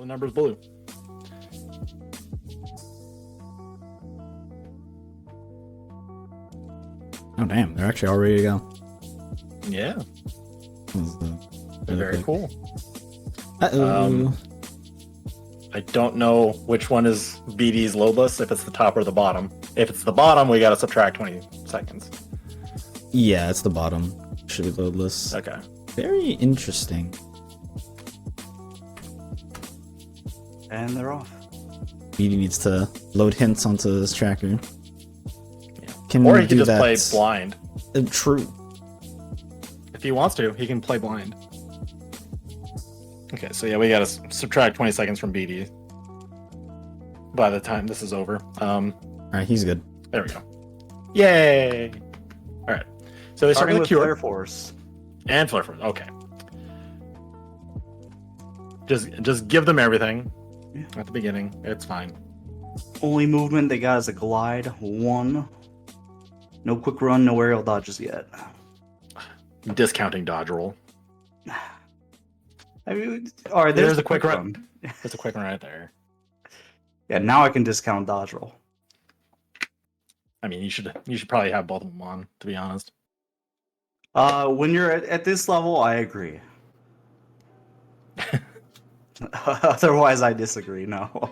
number's blue. Oh damn, they're actually all ready to go. Yeah. They're Very cool. Uh-oh. I don't know which one is BD's loadless, if it's the top or the bottom. If it's the bottom, we gotta subtract 20 seconds. Yeah, it's the bottom. Should be loadless. Okay. Very interesting. And they're off. BD needs to load hints onto this tracker. Yeah. Can Or he can do just play that- blind. True. If he wants to, he can play blind. Okay, so yeah, we gotta subtract 20 seconds from BD by the time this is over. Alright, he's good. There we go. Yay! Alright. So they start Starting with with Cure. Flare Force. And Flare Force. Okay. Just give them everything at the beginning. It's fine. Only movement they got is a glide. 1. No quick run, no aerial dodges yet. Discounting dodge roll. I mean, all right, There's a quick run. There's a quick run right there. Yeah, now I can discount dodge roll. I mean, you should probably have both of them on, to be honest. When you're at this level, I agree. Otherwise, I disagree. No.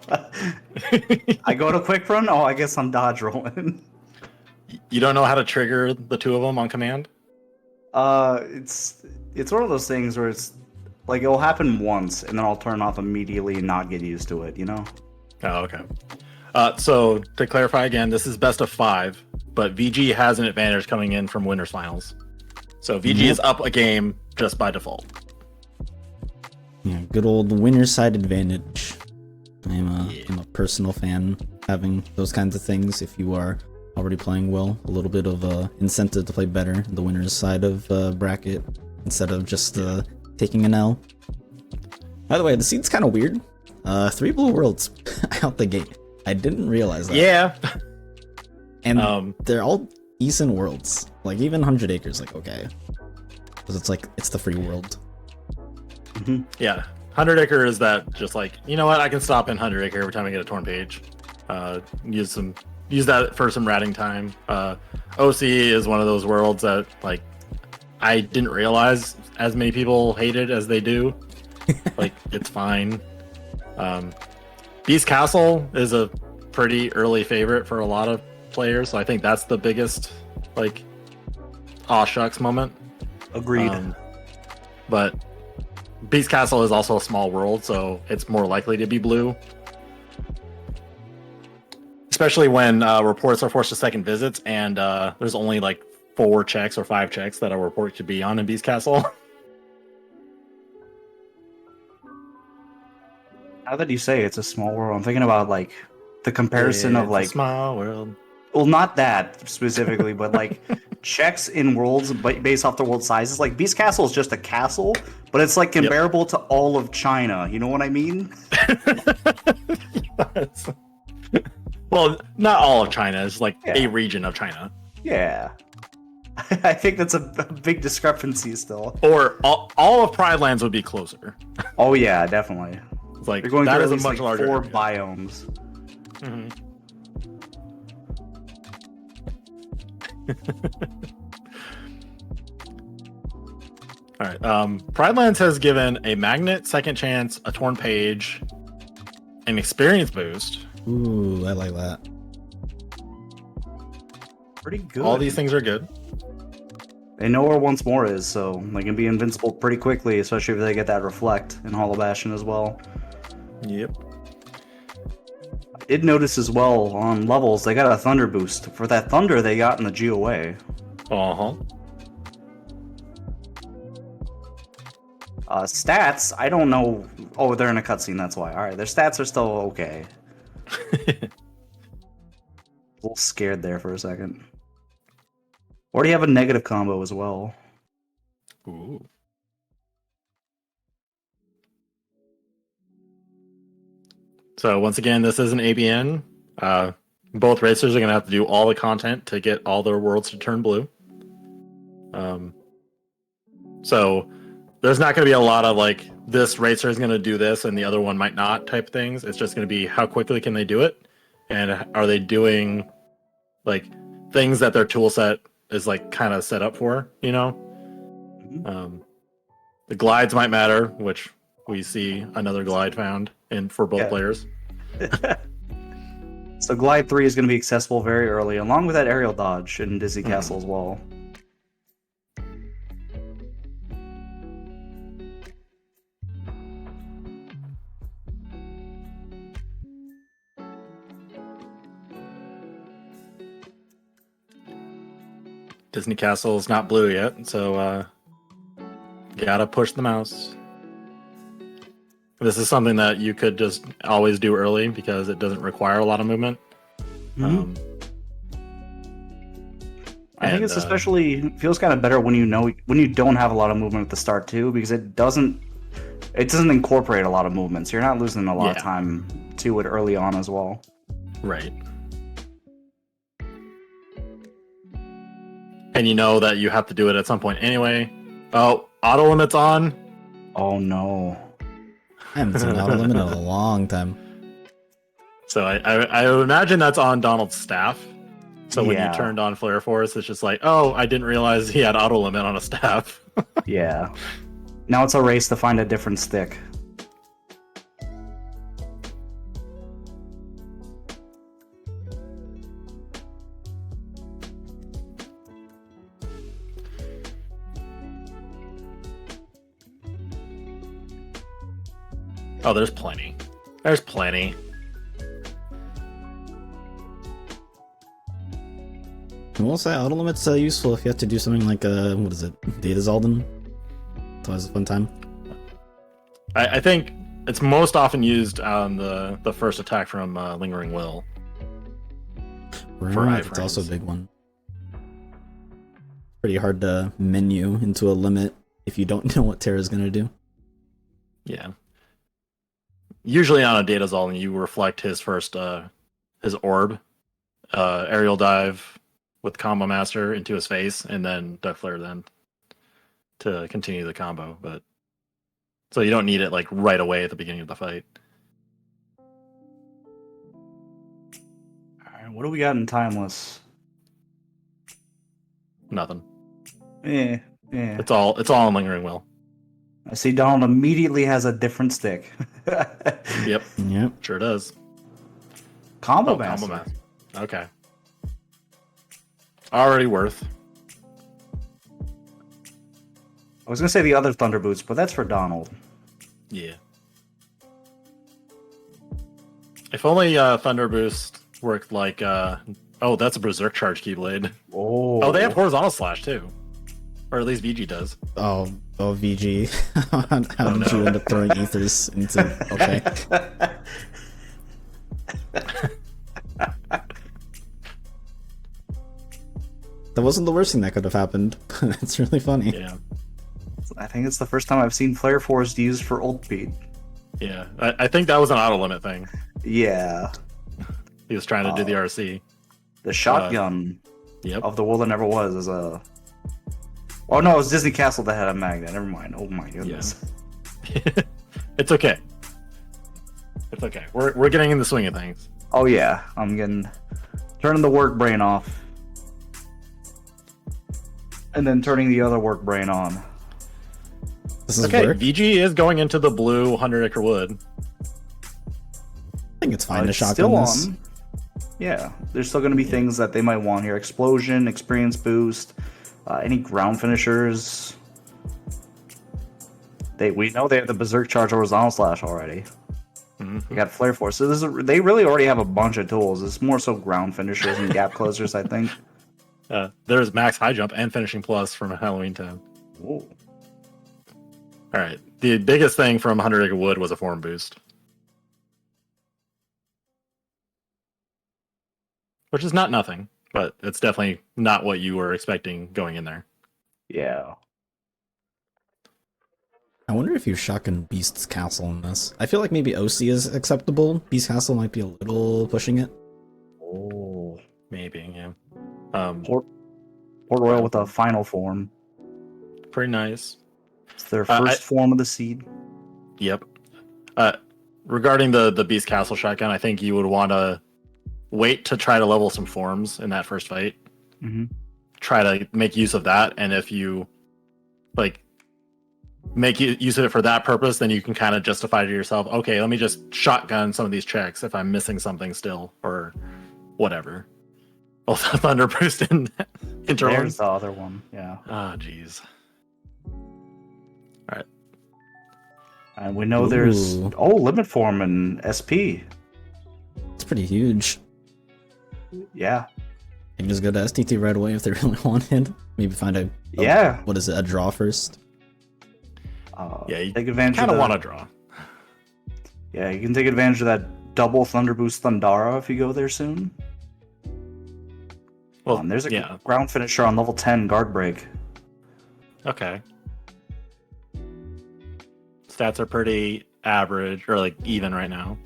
I go to quick run. Oh, I guess I'm dodge rolling. You don't know how to trigger the two of them on command? It's one of those things where it's like it'll happen once, and then I'll turn off immediately and not get used to it. You know? Oh, okay. So to clarify again, this is best of 5, but VG has an advantage coming in from winners finals. So VG is up a game just by default. Yeah, good old winner's side advantage. I'm a personal fan having those kinds of things. If you are already playing well, a little bit of incentive to play better, the winner's side of bracket, instead of just taking an L. By the way, the scene's kind of weird. 3 blue worlds out the gate. I didn't realize that. Yeah. And they're all decent worlds. Like even 100 Acres, like okay, because it's the free world. Yeah. 100 Acre is that just like, you know what, I can stop in 100 Acre every time I get a torn page. Use that for some ratting time. OC is one of those worlds that like I didn't realize as many people hate it as they do. Like it's fine. Beast Castle is a pretty early favorite for a lot of players, so I think that's the biggest like aw shucks moment. Agreed. But Beast Castle is also a small world, so it's more likely to be blue. Especially when reports are forced to second visits, and there's only like 4 checks or 5 checks that a report could be on in Beast Castle. Now that you say it's a small world, I'm thinking about like the comparison of It's like a small world. well, not that specifically, but like checks in worlds based off the world sizes. Like Beast Castle is just a castle, but it's like comparable to all of China. You know what I mean? Yes. Well, not all of China. It's like Yeah. a region of China. Yeah. I think that's a big discrepancy still. Or all of Pride Lands would be closer. Oh yeah, definitely. It's like You're going that through is at a least much like larger 4 area. biomes. Mhm. All right. Pride Lands has given a magnet, second chance, a torn page, an experience boost. Ooh, I like that. Pretty good. All these things are good. They know where once more is, so they can be invincible pretty quickly, especially if they get that reflect in Hall of Bastion as well. Yep. I did notice as well on levels they got a thunder boost for that thunder they got in the GOA. Uh-huh. Stats, I don't know. Oh, they're in a cutscene, that's why. Alright, their stats are still okay. A little scared there for a second. Or do you have a negative combo as well? Ooh. So once again, this is an ABN. Both racers are going to have to do all the content to get all their worlds to turn blue. So there's not going to be a lot of like this racer is going to do this and the other one might not type things. It's just going to be how quickly can they do it, and are they doing like things that their tool set is like kind of set up for, you know. The glides might matter, which we see another glide found in for both players. So glide 3 is going to be accessible very early, along with that aerial dodge in Disney Castle as well. Disney Castle is not blue yet, so gotta push the mouse. This is something that you could just always do early because it doesn't require a lot of movement. I think it's especially feels kind of better when you don't have a lot of movement at the start too, because it doesn't incorporate a lot of movements. You're not losing a lot of time to it early on as well. Right. And you know that you have to do it at some point anyway. Oh, auto limit's on. Oh no. I haven't seen auto limit in a long time. So I would imagine that's on Donald's staff. So when you turned on Flare Force, it's just like, oh, I didn't realize he had auto limit on a staff. Yeah. Now it's a race to find a different stick. Oh, there's plenty. There's plenty. I will say auto limit's useful if you have to do something like what is it, Data Zaldin? It's always a fun time. I think it's most often used on the first attack from Lingering Will. Right, it's also a big one. Pretty hard to menu into a limit if you don't know what Terra's gonna do. Yeah. Usually on a Data Zaldin, you reflect his first his orb, aerial dive with Combo Master into his face, and then Duck Flare then to continue the combo. But so you don't need it like right away at the beginning of the fight. Alright, what do we got in Timeless? Nothing. Yeah. It's all in Lingering Will. I see Donald immediately has a different stick. Yep. Sure does. Combo Master. Combo Master. Okay. Already worth. I was gonna say the other Thunder Boots, but that's for Donald. Yeah. If only Thunder Boost worked like oh, that's a Berserk Charge Keyblade. Oh, they have horizontal slash too. Or at least VG does. Oh, VG. How did you end up throwing ethers into... Okay. That wasn't the worst thing that could have happened. That's really funny. Yeah. I think it's the first time I've seen Flare Force used for ult speed. Yeah. I think that was an auto limit thing. Yeah. He was trying to do the RC. The shotgun Yep. of the world that never was is a... Oh no, it was Disney Castle that had a magnet. Never mind. Oh my goodness. Yeah. It's okay. It's okay. We're getting in the swing of things. Oh yeah, I'm turning the work brain off, and then turning the other work brain on. This is okay. work? VG is going into the blue 100 acre wood. I think it's fine to It's shotgun still this. on. Yeah, there's still going to be things that they might want here: explosion, experience boost, any ground finishers. We know they have the Berserk Charge horizontal slash already. Mm-hmm. We got Flare Force. So they really already have a bunch of tools. It's more so ground finishers and gap closers, I think. There's max high jump and finishing plus from Halloween Town. Whoa. All right. The biggest thing from 100 acre wood was a form boost, which is not nothing, but it's definitely not what you were expecting going in there. Yeah. I wonder if you shotgun Beast's Castle in this. I feel like maybe OC is acceptable. Beast Castle might be a little pushing it. Oh, maybe, yeah. Port Royal with a final form. Pretty nice. It's their first form of the seed. Yep. Regarding the Beast Castle shotgun, I think you would want to wait to try to level some forms in that first fight. Mm-hmm. Try to make use of that, and if you like make use of it for that purpose, then you can kind of justify to yourself, okay, let me just shotgun some of these checks if I'm missing something still or whatever. Also, Thunder Boost in Interlude. There's the other one. Yeah. Ah, jeez. All right. And we know there's limit form in SP. It's pretty huge. Yeah. You can just go to STT right away if they really wanted. Maybe find a what is it, a draw first. Yeah, you take advantage. Kind of want to draw. Yeah, you can take advantage of that double Thunder Boost Thundara if you go there soon. Well, there's a ground finisher on level 10 guard break. Okay. Stats are pretty average or like even right now.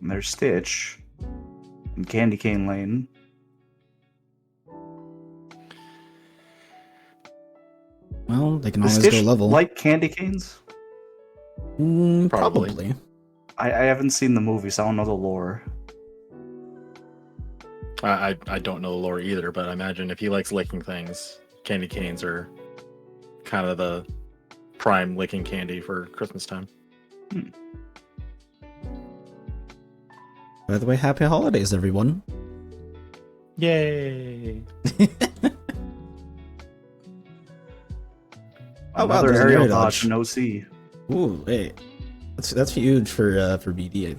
And there's Stitch in Candy Cane Lane. Well, they can always go level. Like candy canes? Probably. I haven't seen the movie, so I don't know the lore. I don't know the lore either, but I imagine if he likes licking things, candy canes are kind of the prime licking candy for Christmas time. By the way, happy holidays, everyone. Yay! Another aerial dodge, no C. Ooh, hey. That's huge for BD.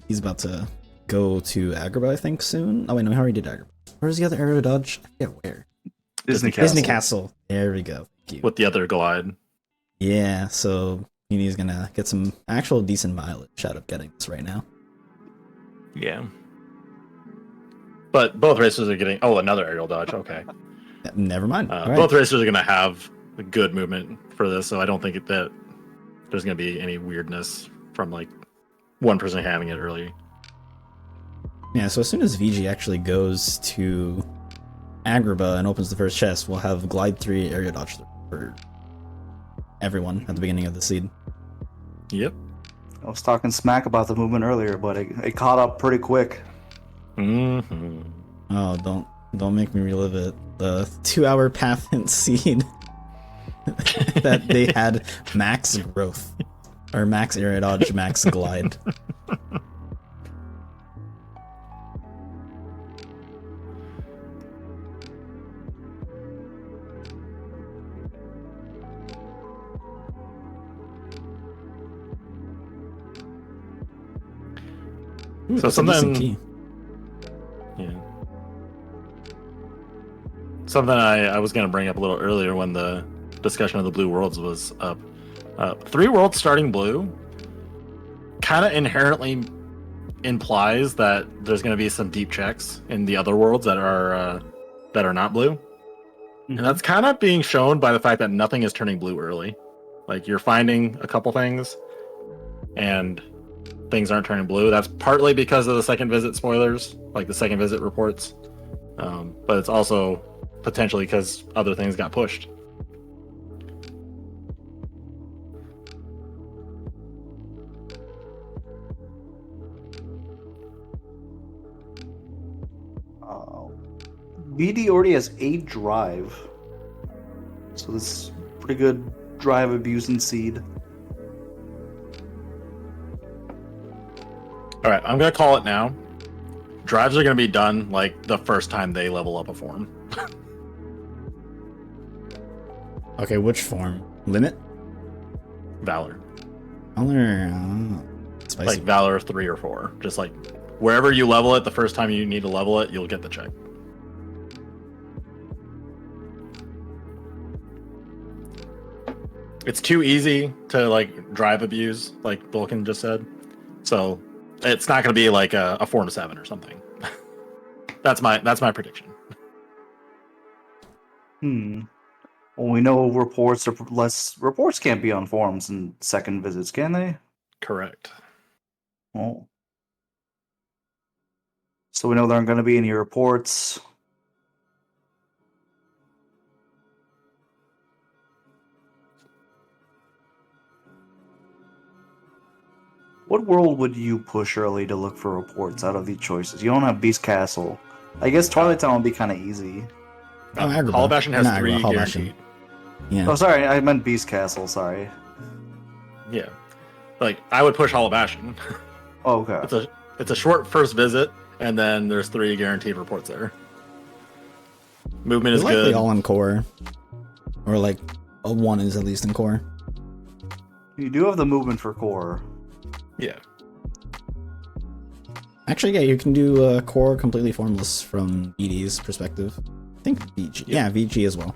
He's about to go to Agrabah, I think, soon. Oh wait, no, he already did Agrabah. Where's the other aerial dodge? I forget where. Disney Castle. There we go. With the other glide. Yeah, so he's gonna get some actual decent mileage out of getting this right now. Yeah. But both racers are getting... Oh, another aerial dodge. Okay. Never mind. Both racers are going to have good movement for this, so I don't think that there's going to be any weirdness from like one person having it early. Yeah, so as soon as VG actually goes to Agrabah and opens the first chest, we'll have Glide 3 area dodge for everyone at the beginning of the seed. Yep. I was talking smack about the movement earlier, but it caught up pretty quick. Mm-hmm. Oh, don't make me relive it. The 2-hour path and seed that they had max growth. Or max area dodge, max glide. Ooh, so something, something I was going to bring up a little earlier when the discussion of the blue worlds was up. 3 worlds starting blue kind of inherently implies that there's going to be some deep checks in the other worlds that are not blue, and that's kind of being shown by the fact that nothing is turning blue early. Like you're finding a couple things, and things aren't turning blue. That's partly because of the second visit spoilers, like the second visit reports, but it's also potentially because other things got pushed. BD already has 8 drive, so this is pretty good drive abuse and seed. All right, I'm gonna call it now. Drives are gonna be done like the first time they level up a form. Okay, which form? Limit? Valor. Valor. Spicy. Like Valor 3 or 4. Just like wherever you level it, the first time you need to level it, you'll get the check. It's too easy to like drive abuse, like Vulcan just said. So it's not going to be like a 4-7 or something. That's my prediction. Well, we know reports can't be on forums in second visits, can they? Correct. Oh. So we know there aren't going to be any reports. What world would you push early to look for reports out of these choices? You don't have Beast Castle. I guess Twilight Town would be kind of easy. Oh, Agrabah. Hall of Bastion has Not 3 Agrabah, Hall of Bastion. guaranteed. Yeah. Oh, sorry, I meant Beast Castle. Sorry. Yeah, like I would push Hall of Bastion. Oh, okay. It's a short first visit, and then there's 3 guaranteed reports there. Movement is Likely good. all in core, or like a 1 is at least in core. You do have the movement for core. Yeah. Actually, yeah, you can do core completely formless from BD's perspective. I think VG. Yeah, VG as well.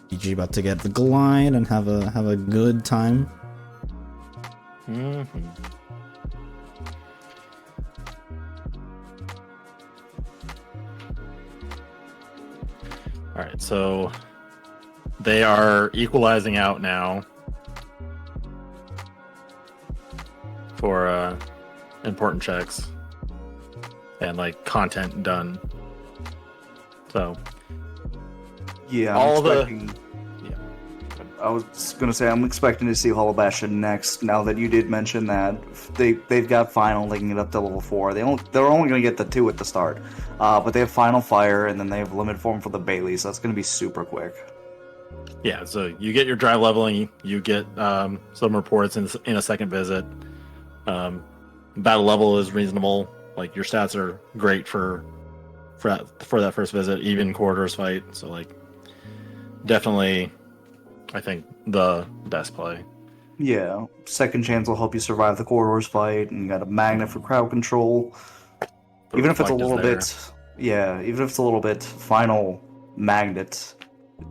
VG about to get the glide and have a good time. Mm-hmm. All right, so they are equalizing out now for important checks and like content done. So Yeah, all I was gonna say I'm expecting to see Hall of Bastion next. Now that you did mention that they've got final linking it up to level 4. They're only gonna get the 2 at the start, but they have final fire and then they have limit form for the Bailey, so that's gonna be super quick. Yeah, so you get your drive leveling, you get some reports in a second visit. Battle level is reasonable. Like your stats are great for that first visit, even quarters fight. So like definitely, I think the best play. Yeah, second chance will help you survive the corridors fight, and you got a magnet for crowd control. The Even if it's a reflect is little there. bit, yeah, even if it's a little bit, final magnet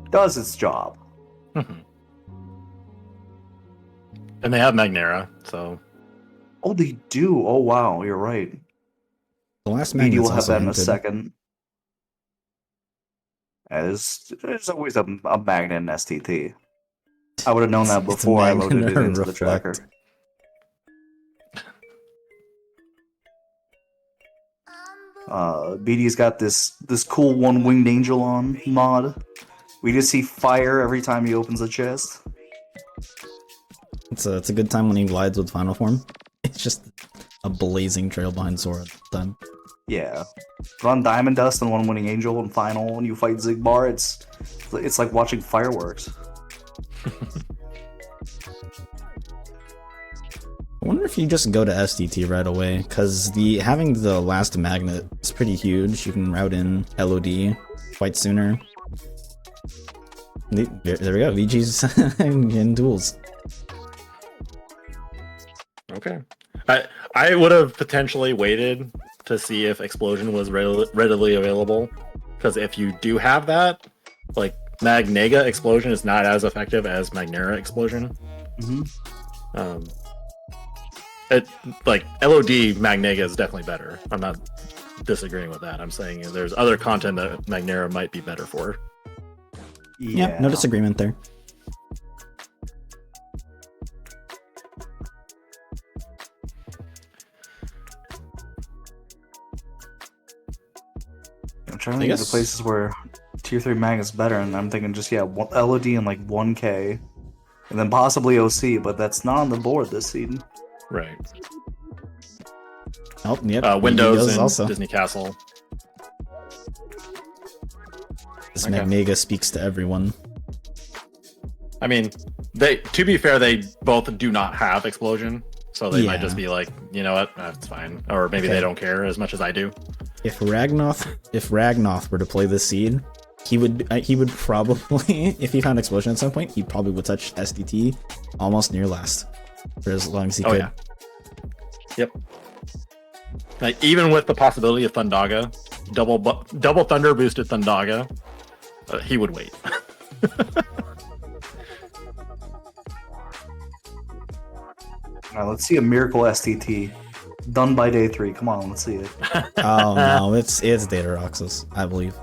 does its job. Mhm. And they have Magnera, so Oh, they do. Oh, wow, you're right. The last BD magnet's will have also that in a hinted. second. There's always a magnet in STT. I would have known that It's a before I loaded magnet it or into the reflect. tracker. BD's got this cool one winged angel on mod. We just see fire every time he opens a chest. It's a good time when he glides with final form. It's just a blazing trail behind Sora at the time. Yeah, run Diamond Dust and one winning angel and final, and you fight Zigbar. It's like watching fireworks. I wonder if you just go to SDT right away, because having the last magnet is pretty huge. You can route in LOD quite sooner. There we go, VG's in duels. okay. I would have potentially waited to see if Explosion was readily available, because if you do have that, like Magnega Explosion is not as effective as Magnera Explosion. Mm-hmm. It like LOD Magnega is definitely better. I'm not disagreeing with that. I'm saying there's other content that Magnera might be better for. Yeah, no disagreement there. I'm trying to think of the places where Tier 3 mag is better, and I'm thinking just, LOD and like 1K, and then possibly OC, but that's not on the board this season. Right. Oh, yep. Windows and also. Disney Castle. This Okay. Magnega speaks to everyone. I mean, to be fair, they both do not have Explosion, so they might just be like, you know what, that's fine. Or maybe they don't care as much as I do. If Ragnoth were to play this seed, he would probably, if he found Explosion at some point, he probably would touch SDT almost near last for as long as he could. Yeah. Yep. Like even with the possibility of Thundaga, double Thunder boosted Thundaga, he would wait. Alright, let's see a Miracle STT. Done by day 3. Come on, let's see it. Oh no, it's Data Roxas, I believe.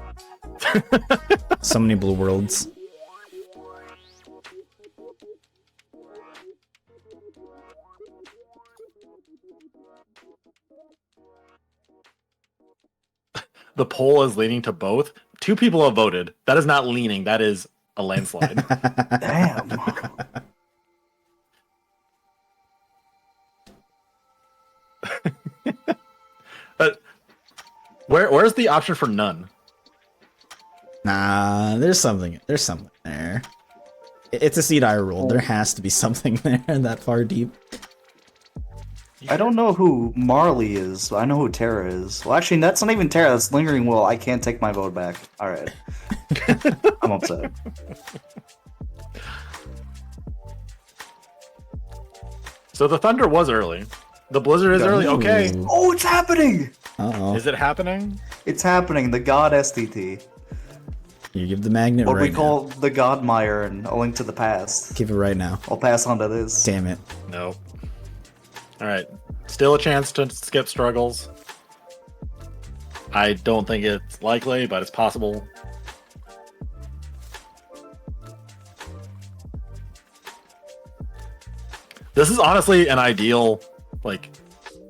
So many blue worlds. the poll is leaning to both. 2 people have voted. That is not leaning. That is a landslide. Damn. But where's the option for none? Nah, there's something there. It's a seed I rolled. There has to be something there that far deep. I don't know who Marley is, but I know who Tara is. Well, actually, that's not even Tara. That's Lingering Will. I can't take my vote back. All right. I'm upset. So the thunder was early. The blizzard is early. Okay. Ooh. Oh, it's happening! Uh-oh. Is it happening? It's happening. The God STT. You give the magnet What right we call the Godmire and A Link to the Past. now. Give it right now. I'll pass on to this. Damn it. No. All right. Still a chance to skip struggles. I don't think it's likely, but it's possible. This is honestly an ideal, like,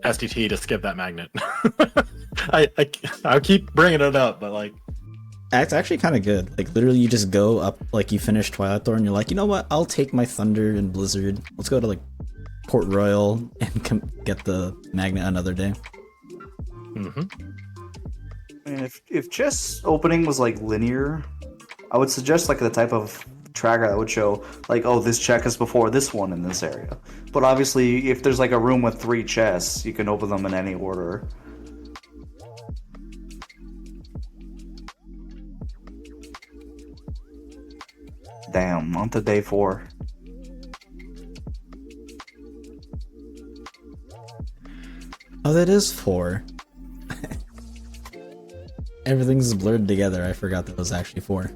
STT to skip that magnet. I keep bringing it up, but like, It's actually kind of good. Like, literally, you just go up, like, you finish Twilight Thorn, and you're like, you know what? I'll take my Thunder and Blizzard. Let's go to, like, Port Royal and get the magnet another day. mm-hmm. And if chess opening was like linear, I would suggest like the type of tracker that would show like, oh, this check is before this one in this area. But obviously, if there's like a room with 3 chests, you can open them in any order. Damn, on to day 4. Oh, that is 4. Everything's blurred together. I forgot that was actually 4.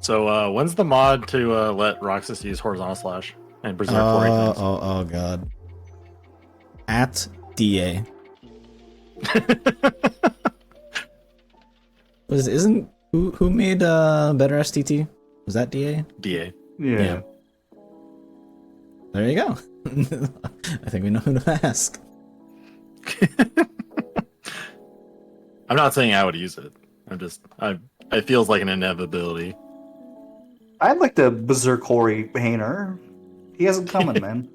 So when's the mod to let Roxas use horizontal slash and berserk for things? Oh god. At DA. Isn't who made better STT? Was that DA? DA. Yeah. There you go. I think we know who to ask. I'm not saying I would use it. It feels like an inevitability. I'd like the Berserk Hori Hainer. He hasn't coming, man.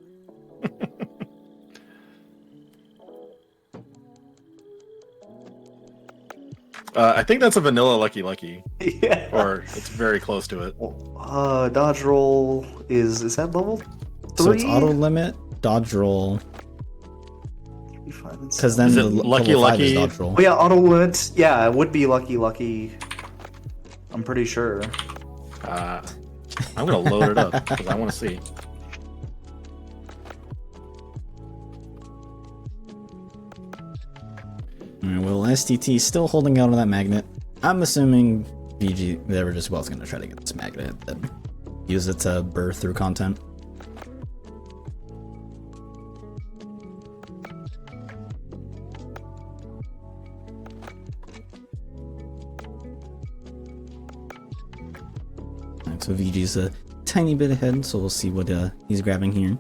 I think that's a vanilla Lucky Lucky, Yeah. or it's very close to it. Dodge roll is that level 3? So it's auto limit, dodge roll. Because then Is it the Lucky level 5 is Lucky? dodge roll. Oh yeah, auto limit. Yeah, it would be Lucky. I'm pretty sure. I'm gonna load it up because I want to see. Alright, well, STT is still holding out on that magnet. I'm assuming VG, they were just going to try to get this magnet and use it to burr through content. Alright, so VG's a tiny bit ahead, so we'll see what he's grabbing here.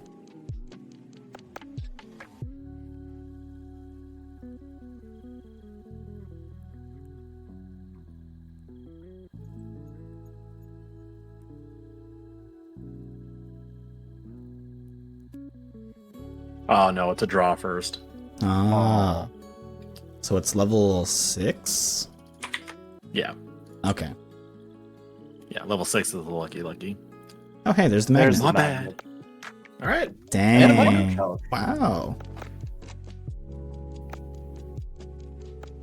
Oh no, it's a draw first. Ah. So it's level 6? Yeah, Okay. yeah. Level 6 is the Lucky Lucky. Oh, hey, there's the magnet. There's the magnet. All right. Dang. Wow. Wow.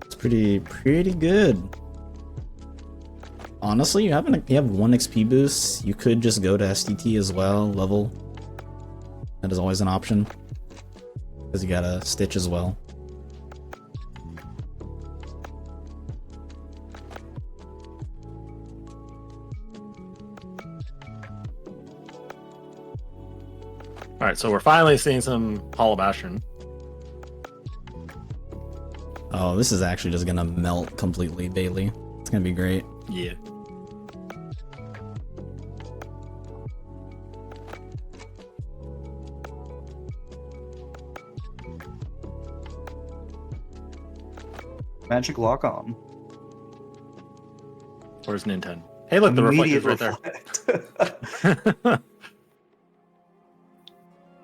It's pretty good. Honestly, you have 1 XP boost. You could just go to STT as well, level. That is always an option. Because you got a Stitch as well. All right, so we're finally seeing some Hollow Bastion. Oh, this is actually just gonna melt completely, Bailey. It's gonna be great. Yeah. Magic lock on. Where's Nintendo? Hey, look, the reflector's right there.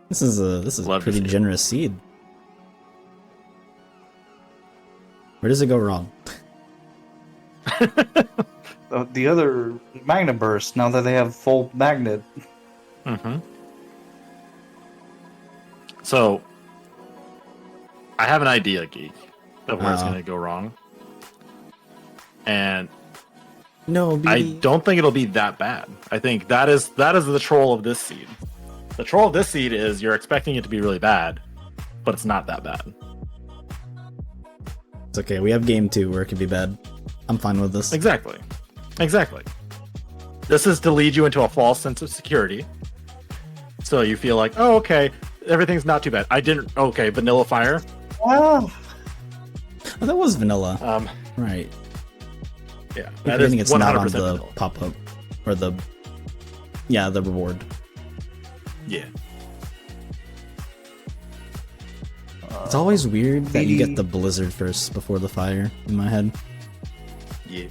This is a Love to pretty see it. generous seed. Where does it go wrong? The other magnet burst, now that they have full magnet. Mm-hmm. So, I have an idea, Geek, of where it's going to go wrong. And No, I BD. don't think it'll be that bad. I think that is the troll of this seed. The troll of this seed is you're expecting it to be really bad, but it's not that bad. It's okay. We have game 2 where it could be bad. I'm fine with this. Exactly. This is to lead you into a false sense of security. So you feel like, oh, okay, everything's not too bad. Okay, Vanilla Fire. Oh, Oh, that was vanilla. Right. Yeah, You're that is forgetting it's 100% not on the vanilla. pop-up. Or the reward. Yeah. It's always weird that you get BD the blizzard first before the fire in my head. Yeah.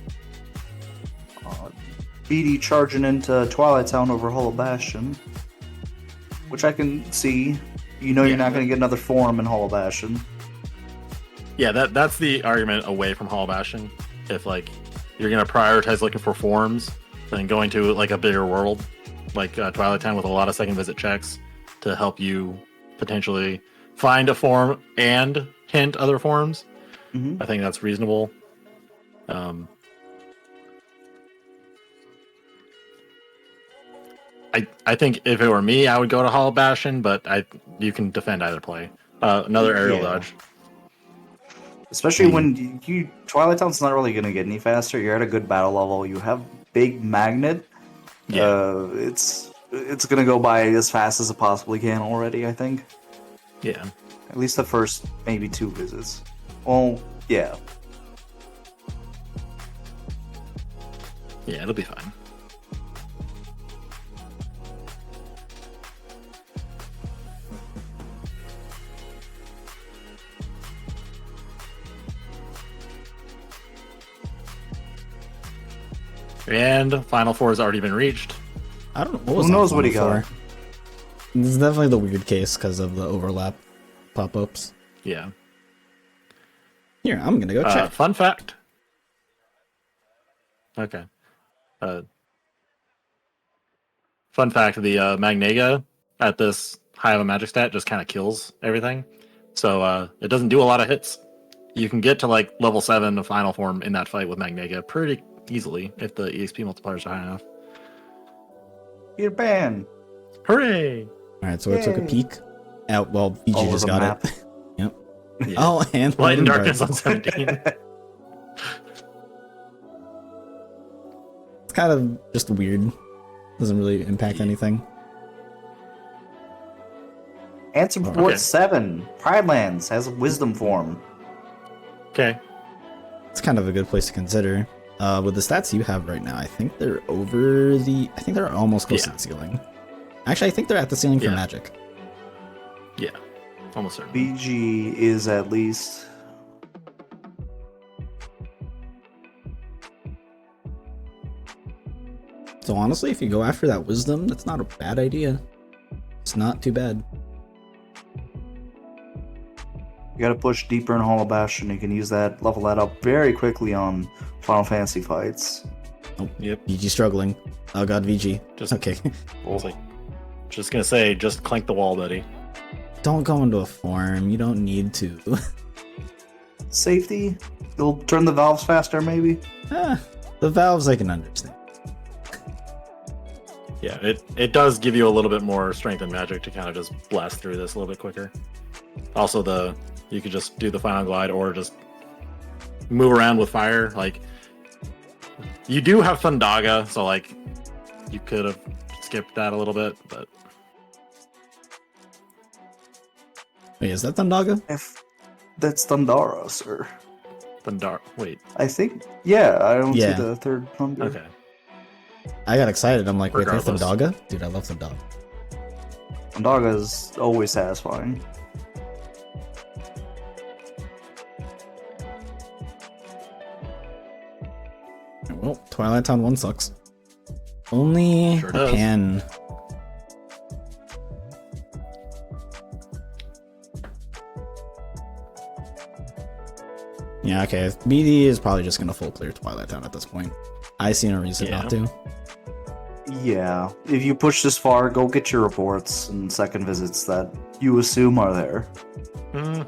BD charging into Twilight Town over Hollow Bastion, which I can see. You know, you're not going to get another form in Hollow Bastion. Yeah, that's the argument away from Hollow Bastion. If like you're gonna prioritize looking for forms, then going to like a bigger world, like Twilight Town with a lot of second visit checks to help you potentially find a form and hint other forms. Mm-hmm. I think that's reasonable. I think if it were me, I would go to Hollow Bastion, but you can defend either play. Another aerial dodge. Especially when Twilight Town's not really going to get any faster. You're at a good battle level. You have big magnet. Yeah. It's going to go by as fast as it possibly can already, I think. Yeah. At least the first maybe 2 visits. Well, yeah. Yeah, it'll be fine. And Final Four has already been reached. I don't know. What was Who on knows what he Final got? Four? This is definitely the weird case because of the overlap pop-ups. Yeah. Here, I'm gonna go check. Fun fact. Okay. Fun fact, the Magnega at this high of a magic stat just kind of kills everything. So it doesn't do a lot of hits. You can get to like level 7 of final form in that fight with Magnega pretty easily if the EXP multipliers are high enough. You're banned. Hooray! Alright, so I took a Yay. peek. Well, VG All over just the got map. it. Yep. Yeah. Oh, and Light and Dark. Darkness on 17. It's kind of just weird. Doesn't really impact anything. Answer Report Okay. 7. Pride Lands has a wisdom form. Okay. It's kind of a good place to consider. With the stats you have right now, I think they're over the... I think they're almost close to the ceiling. Actually, I think they're at the ceiling for Yeah. magic. Yeah. Almost certain. BG is at least... So honestly, if you go after that wisdom, that's not a bad idea. It's not too bad. You gotta push deeper in Hollow Bastion. You can use that, level that up very quickly on Final Fantasy fights. Oh, Yep. VG struggling. Oh god, VG. Just Okay. I was like, just gonna say, just clank the wall, buddy. Don't go into a form. You don't need to. Safety? You'll turn the valves faster, maybe? The valves I can understand. Yeah, it does give you a little bit more strength and magic to kind of just blast through this a little bit quicker. Also, you could just do the final glide or just move around with fire. Like, you do have Thundaga, so like you could have skipped that a little bit, but Wait, is that Thundaga? If that's Thundara, sir. Thundar. Wait. I think. Yeah, I don't see Yeah. the third Thunder. Okay. I got excited. I'm like, wait, there's Regardless. Thundaga? Dude, I love Thundaga. Thundaga is always satisfying. Well, Twilight Town 1 sucks. Only Sure a does. pan. Yeah, okay. BD is probably just gonna full clear Twilight Town at this point. I see no reason Yeah. not to. Yeah, if you push this far, go get your reports and second visits that you assume are there. Mhm.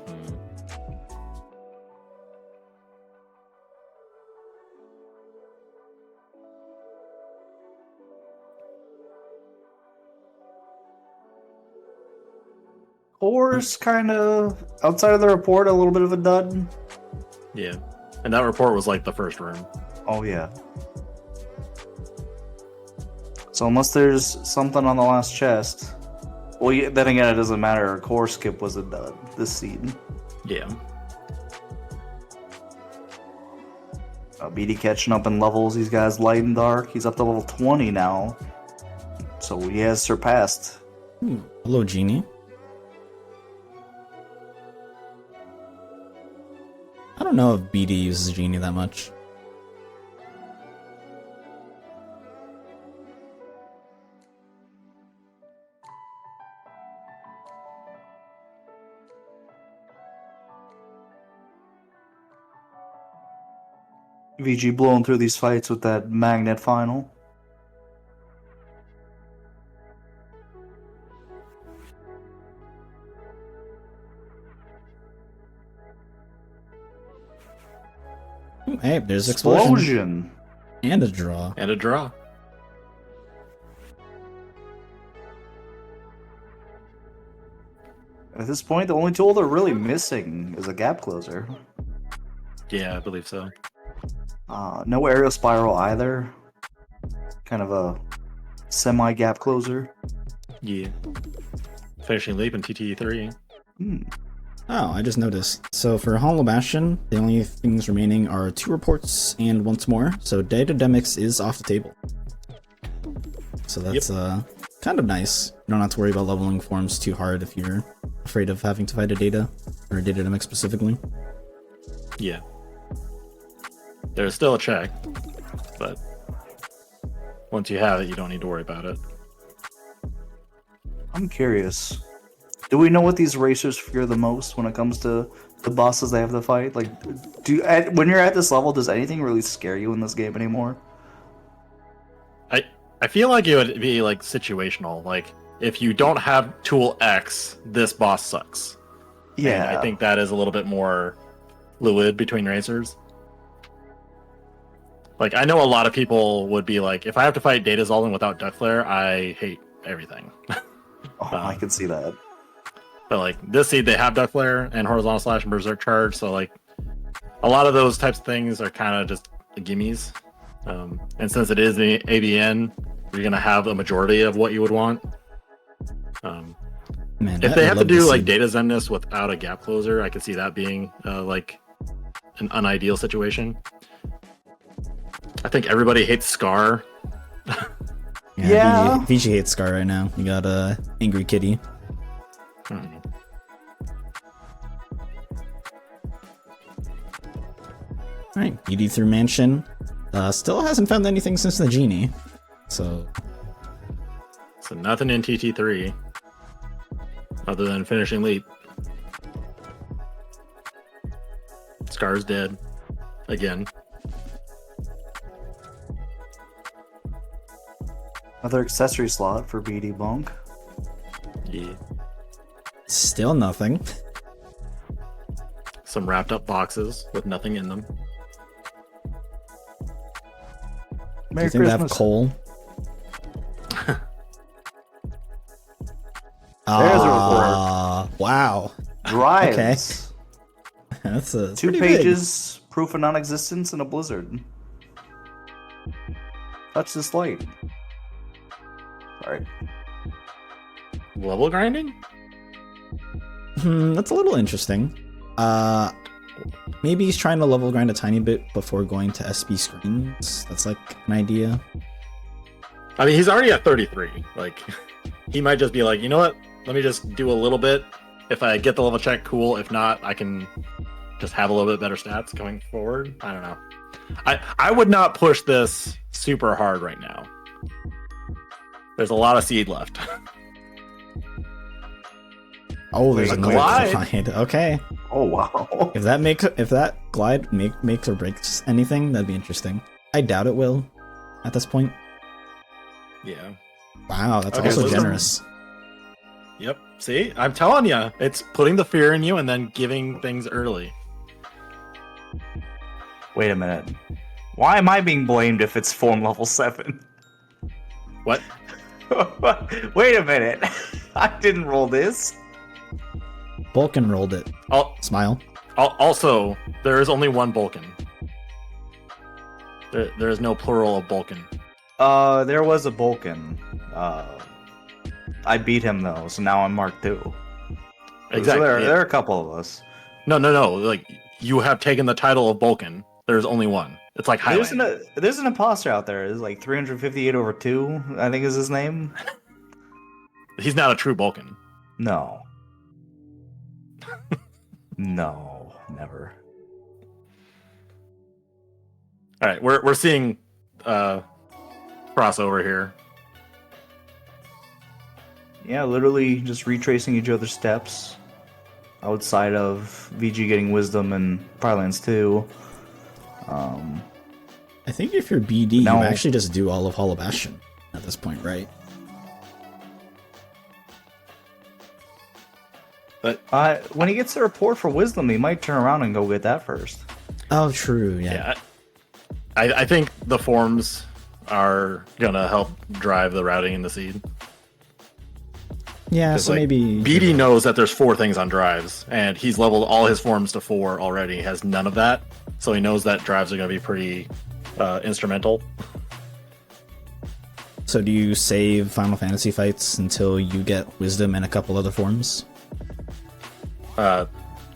Core's kind of outside of the report, a little bit of a dud. Yeah. And that report was like the first room. Oh yeah. So unless there's something on the last chest, well, yeah, then again, it doesn't matter. Core skip was a dud this seed. Yeah. BD catching up in levels. These guys light and dark. He's up to level 20 now, so he has surpassed. Hello, Genie. I don't know if BD uses Genie that much. VG blowing through these fights with that magnet final. Hey, there's explosion. Explosion. And a draw. And a draw. At this point, the only tool they're really missing is a gap closer. Yeah, I believe so. No aerial spiral either. Kind of a semi-gap closer. Yeah. Finishing leap in TT3. Hmm. Oh, I just noticed. So for Hollow Bastion, the only things remaining are 2 reports and once more. So Data Demix is off the table. So that's kind of nice. You don't have to worry about leveling forms too hard if you're afraid of having to fight a Data, or a Data Demix specifically. Yeah. There's still a check, but once you have it, you don't need to worry about it. I'm curious. Do we know what these racers fear the most when it comes to the bosses they have to fight? Like, when you're at this level, does anything really scare you in this game anymore? I feel like it would be like situational. Like if you don't have tool X, this boss sucks. Yeah, And I think that is a little bit more fluid between racers. Like I know a lot of people would be like, if I have to fight Data Zaldin without Duck Flare, I hate everything. I can see that. But like this seed, they have Duck Flare and Horizontal Slash and Berserk Charge, so like a lot of those types of things are kind of just gimmies. And since it is the ABN, you're gonna have a majority of what you would want. Man, If I they would have to love do see- like Data Zemnis without a gap closer, I could see that being like an unideal situation. I think everybody hates Scar. Yeah. VG hates Scar right now. You got Angry Kitty. Hmm. Alright, BD through Mansion. Still hasn't found anything since the Genie. So, So nothing in TT3 other than finishing leap. Scar's dead again. Another accessory slot for BDBonk. Yeah. still nothing. Some wrapped up boxes with nothing in them. Do Merry you think they have Christmas. coal? There's a Wow. Drives. That's a 2 pretty big. pages, proof of non-existence in a blizzard. Touch this light. Sorry. Level grinding? That's a little interesting. Maybe he's trying to level grind a tiny bit before going to SB screens. That's like an idea. I mean, he's already at 33. Like, he might just be like, you know what? Let me just do a little bit. If I get the level check, cool. If not, I can just have a little bit better stats going forward. I don't know. I would not push this super hard right now. There's a lot of seed left. Oh, there's Wait, another glide? glide. Okay. Oh wow. If that glide makes or breaks anything, that'd be interesting. I doubt it will at this point. Yeah. Wow, that's Okay, also Wisdom. generous. Yep. See, I'm telling you, it's putting the fear in you and then giving things early. Wait a minute. Why am I being blamed if it's form level 7? What? Wait a minute. I didn't roll this. Vulcan rolled it. Smile. Also, there is only one Vulcan. There is no plural of Vulcan. There was a Vulcan. I beat him though, so now I'm Mark II. Exactly. So there yeah. are a couple of us. No. Like, you have taken the title of Vulcan. There's only one. It's like Highlander. There's an imposter out there. It's like 358 over 2, I think is his name. He's not a true Vulcan. No. No, never. All right, we're seeing crossover here. Yeah, literally just retracing each other's steps outside of VG getting wisdom and Prylands 2. I think if you're BD, No. you actually just do all of Hollow Bastion at this point, right? But When he gets the report for wisdom, he might turn around and go get that first. Oh, true. Yeah. yeah, I think the forms are gonna help drive the routing in the seed. Yeah. 'Cause, So like, maybe BD knows that there's 4 things on drives, and he's leveled all his forms to 4 already. He has none of that, so he knows that drives are gonna be pretty instrumental. So do you save Final Fantasy fights until you get wisdom and a couple other forms?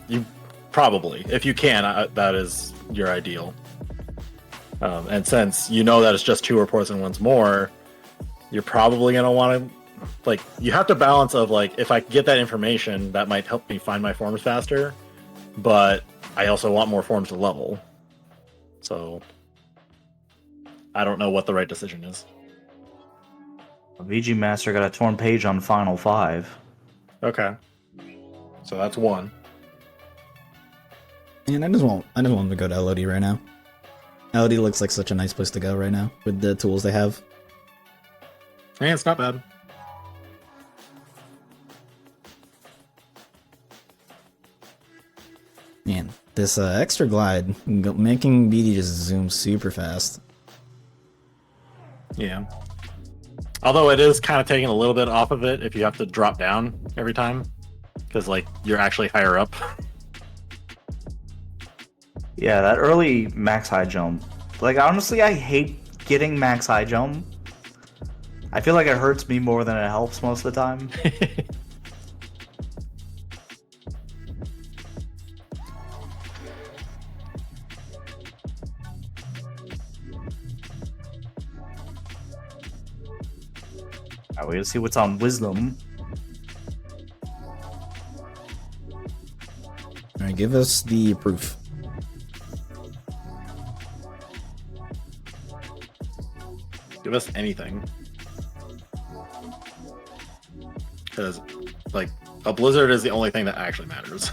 You probably, if you can, that is your ideal. And since you know that it's just 2 reports and one's more, you're probably gonna want to, like, you have to balance of like, if I get that information, that might help me find my forms faster, but I also want more forms to level. So I don't know what the right decision is. VGmaster got a torn page on Final 5. Okay, so that's 1. And I just want to go to LOD right now. LOD looks like such a nice place to go right now with the tools they have. Hey, it's not bad. Man, this extra glide making BD just zoom super fast. Yeah. Although it is kind of taking a little bit off of it if you have to drop down every time, because like you're actually higher up. Yeah, that early max high jump. Like, honestly, I hate getting max high jump. I feel like it hurts me more than it helps most of the time. Alright, we'll see what's on wisdom. Alright, give us the proof. Give us anything. Because, like, a blizzard is the only thing that actually matters.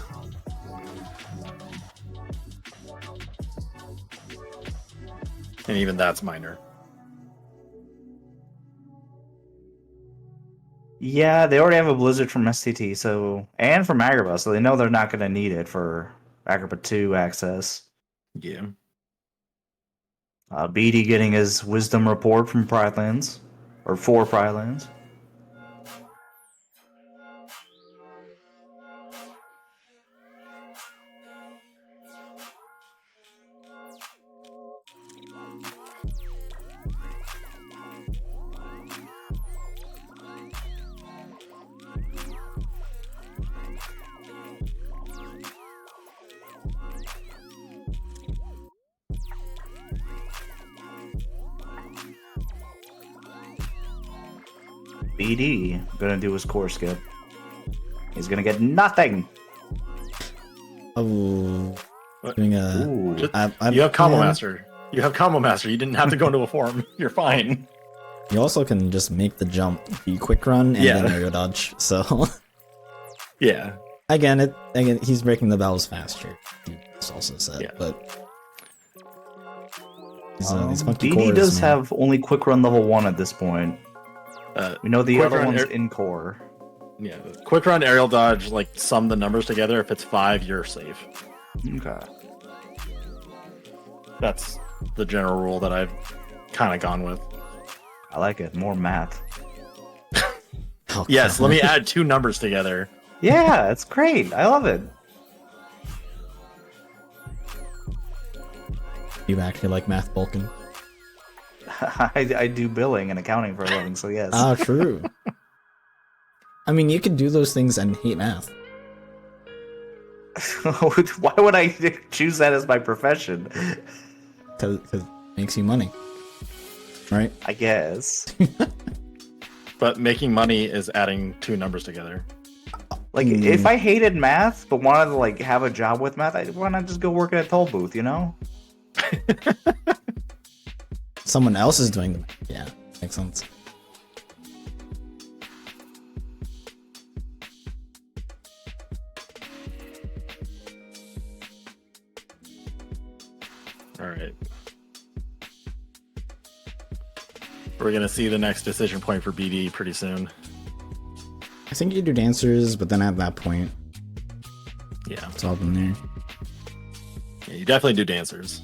And even that's minor. Yeah, they already have a blizzard from STT, so, and from Agrabah, so they know they're not going to need it for Agrabah 2 access. Yeah. BD getting his wisdom report from Prylands, or 4 Prylands. BD gonna do his core skip. He's gonna get nothing. Oh, doing a. Ooh. You have Combo Master. You have Combo Master. You didn't have to go into a form. You're fine. You also can just make the jump, you quick run, and then aerial dodge. So yeah. Again, he's breaking the battles faster. It's also said, but these funky BD cores, does man. have only quick run level 1 at this point. We know the other one's Run in core. Yeah, quick run, aerial dodge, like sum the numbers together. If it's 5, you're safe. Okay. That's the general rule that I've kind of gone with. I like it. More math. Oh, Yes, God. let me add 2 numbers together. Yeah, it's great. I love it. You actually like math, Vulcan? I do billing and accounting for a living, so yes. Ah, true. I mean, you could do those things and hate math. Why would I choose that as my profession? Because it makes you money. Right? I guess. But making money is adding 2 numbers together. Like, if I hated math, but wanted to, like, have a job with math, why not just go work at a toll booth, you know? Someone else is doing them. Yeah, makes sense. Alright. We're going to see the next decision point for BD pretty soon. I think you do dancers, but then at that point, Yeah. it's all in there. Yeah, you definitely do dancers.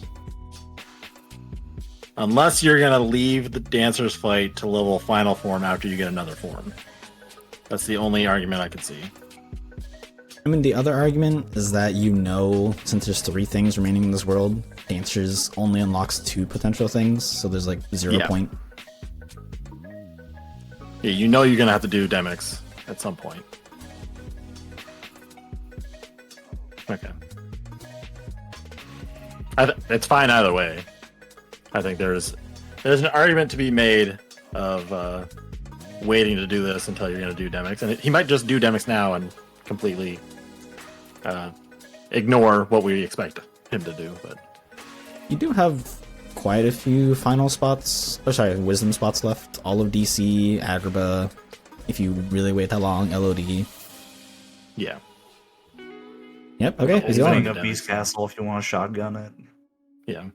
Unless you're going to leave the dancers fight to level final form after you get another form. That's the only argument I could see. I mean, the other argument is that since there's 3 things remaining in this world, dancers only unlocks 2 potential things, so there's like 0 point. Yeah, you know you're going to have to do Demix at some point. Okay. It's fine either way. I think there's an argument to be made of waiting to do this until you're going to do Demix. And he might just do Demix now and completely ignore what we expect him to do. But You do have quite a few wisdom spots left. All of DC, Agrabah, if you really wait that long, LOD. yeah. Yep, okay, he's Opening going. up Beast Castle if you want to shotgun it. Yeah.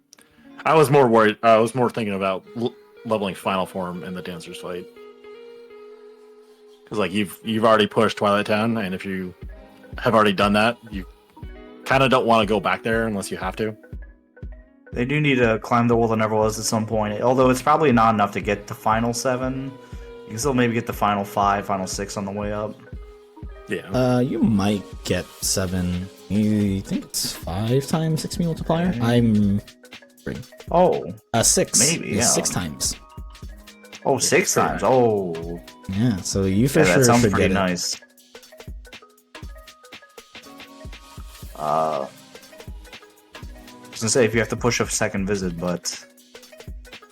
I was more worried. I was more thinking about leveling final form in the dancers fight. Because like you've already pushed Twilight Town, and if you have already done that, you kind of don't want to go back there unless you have to. They do need to climb the wall that never was at some point. Although it's probably not enough to get to final 7. You can still maybe get the final 5, final 6 on the way up. Yeah. You might get 7. You think it's 5 times 6 multiplier? Okay. I'm... Oh. 6. Maybe, It's yeah. 6 times. Oh, 6 times. Oh. Yeah, so you for Yeah, sure that sounds should pretty get it. nice. I was gonna say if you have to push a second visit, but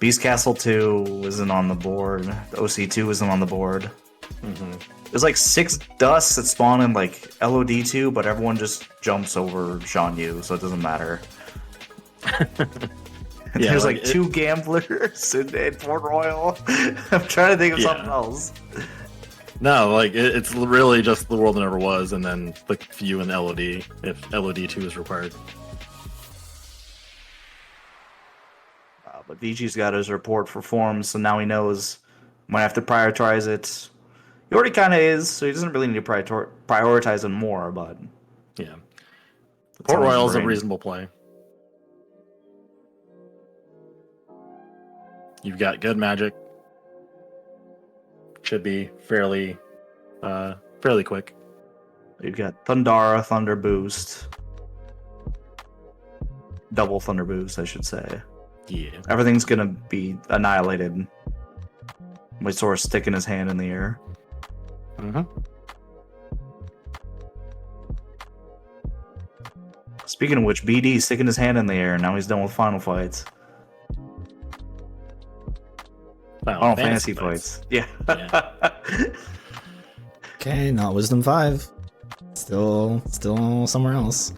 Beast Castle 2 isn't on the board. The OC2 isn't on the board. Mm-hmm. There's like 6 dusts that spawn in like LOD2, but everyone just jumps over Shan Yu, so it doesn't matter. Yeah, There's like like 2 gamblers in Port Royal. I'm trying to think of something else. No, like it's really just the world that never was, and then the few in LOD if LOD2 is required. But VG's got his report for forms, so now he knows might have to prioritize it. He already kind of is, so he doesn't really need to prioritize it more, but... Yeah. It's Port on his Royal is a brain. reasonable play. You've got good magic. Should be fairly quick. You've got Thundara, Thunder Boost. Double Thunder Boost, I should say. Yeah. Everything's gonna be annihilated. My sword sticking his hand in the air. Mm-hmm. Speaking of which, BD sticking his hand in the air. Now he's done with final fights. Final Oh, fantasy points. Yeah. Okay, not Wisdom 5. Still somewhere else.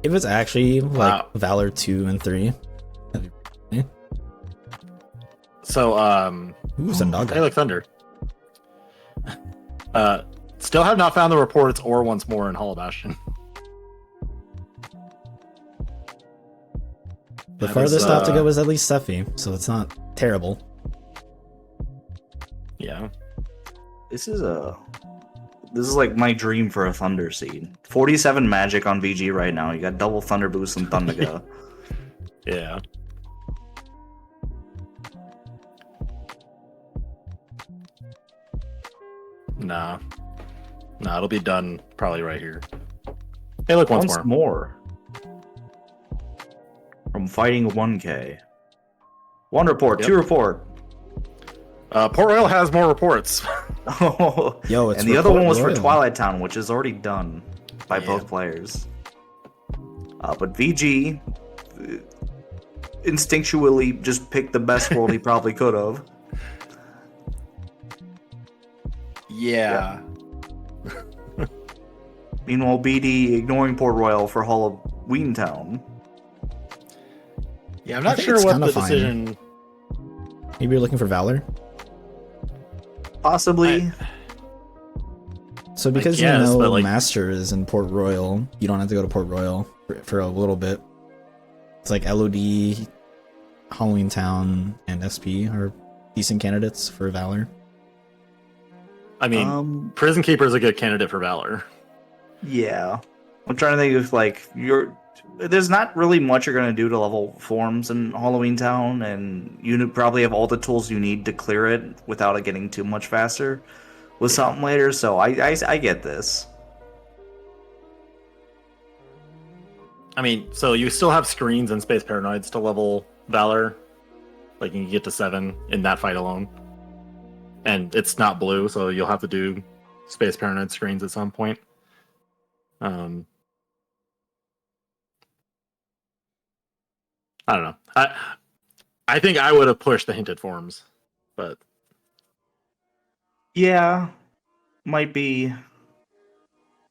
If it's actually like Valor 2 and 3, that'd be So, ooh, Zendaga. hey, look, Thunder. Still have not found the reports or once more in Hollow Bastion. The That farthest is, stop to go is at least Sephi, so it's not terrible. Yeah. This is like my dream for a Thunder Seed. 47 magic on VG right now. You got double Thunder Boost and Thundaga. Yeah. Nah, it'll be done probably right here. Hey, look, once more. From fighting 1K. 1 report, Yep. 2 report. Port Royal has more reports. Yo, it's and the other one was for Royal. Twilight Town, which is already done by both players. But VG instinctually just picked the best world he probably could have. Yeah. Meanwhile, BD ignoring Port Royal for Halloween Town. Yeah, I'm I not think sure it's what kinda the fine. decision. Maybe you're looking for Valor. Possibly. So because guess, you know but, like- Master is in Port Royal, you don't have to go to Port Royal for a little bit. It's like LOD, Halloween Town, and SP are decent candidates for Valor. I mean, Prison Keeper is a good candidate for Valor. Yeah. I'm trying to think if, like, there's not really much you're going to do to level forms in Halloween Town, and you probably have all the tools you need to clear it without it getting too much faster with something later, so I get this. I mean, so you still have screens and Space Paranoids to level Valor. Like, you can get to 7 in that fight alone. And it's not blue, so you'll have to do Space Paranoid screens at some point. I don't know. I think I would have pushed the hinted forms, but Yeah. Might be...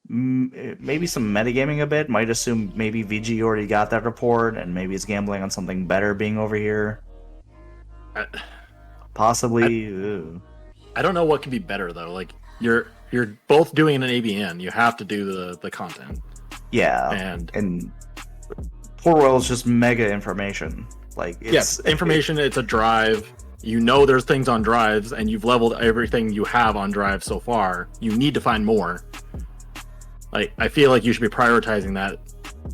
maybe some metagaming a bit. Might assume maybe VG already got that report, and maybe it's gambling on something better being over here. Possibly. I don't know what can be better though. Like you're both doing an ABN. You have to do the content. Yeah. And Port Royal is just mega information. Like, it's information. It's a drive. You know there's things on drives, and you've leveled everything you have on drive so far. You need to find more. Like, I feel like you should be prioritizing that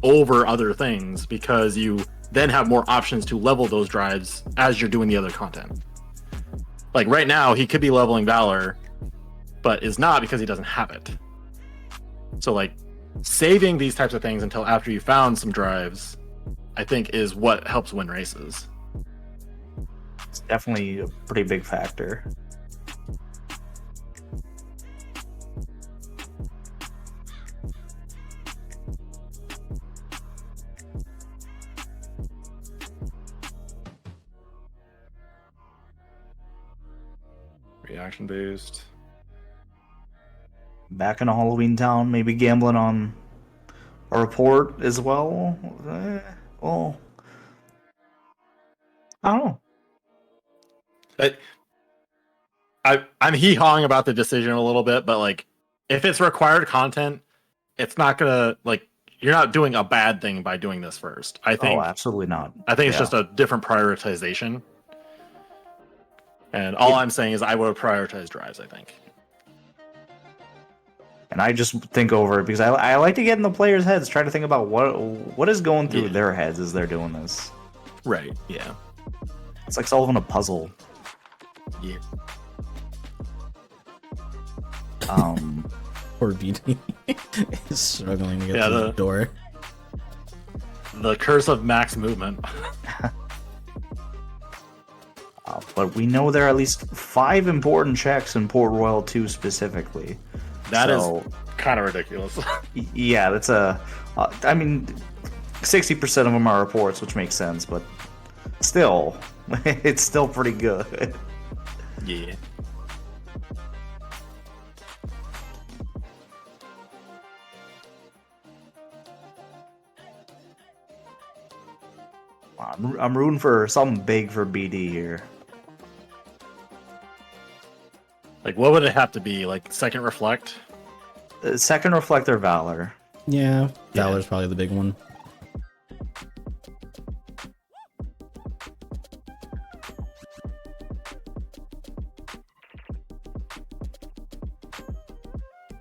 over other things, because you then have more options to level those drives as you're doing the other content. Like right now, he could be leveling Valor, but is not because he doesn't have it. So like saving these types of things until after you found some drives, I think is what helps win races. It's definitely a pretty big factor. Reaction boost. Back in a Halloween Town, maybe gambling on a report as well. Well, I don't know. I'm hee-hawing about the decision a little bit, but like if it's required content, it's not gonna, like, you're not doing a bad thing by doing this first. I think Absolutely not. I think it's just a different prioritization. And all I'm saying is I would have prioritized drives, I think. And I just think over it because I like to get in the players' heads, try to think about what is going through their heads as they're doing this. Right, yeah. It's like solving a puzzle. Yeah. Poor BD is struggling to get to the door. The curse of max movement. But we know there are at least 5 important checks in Port Royal 2 specifically. That is kind of ridiculous. Yeah, that's I mean, 60% of them are reports, which makes sense, but still, it's still pretty good. Yeah. I'm rooting for something big for BD here. Like, what would it have to be? Like, second reflect? Second Reflector Valor. Yeah, Valor's probably the big one.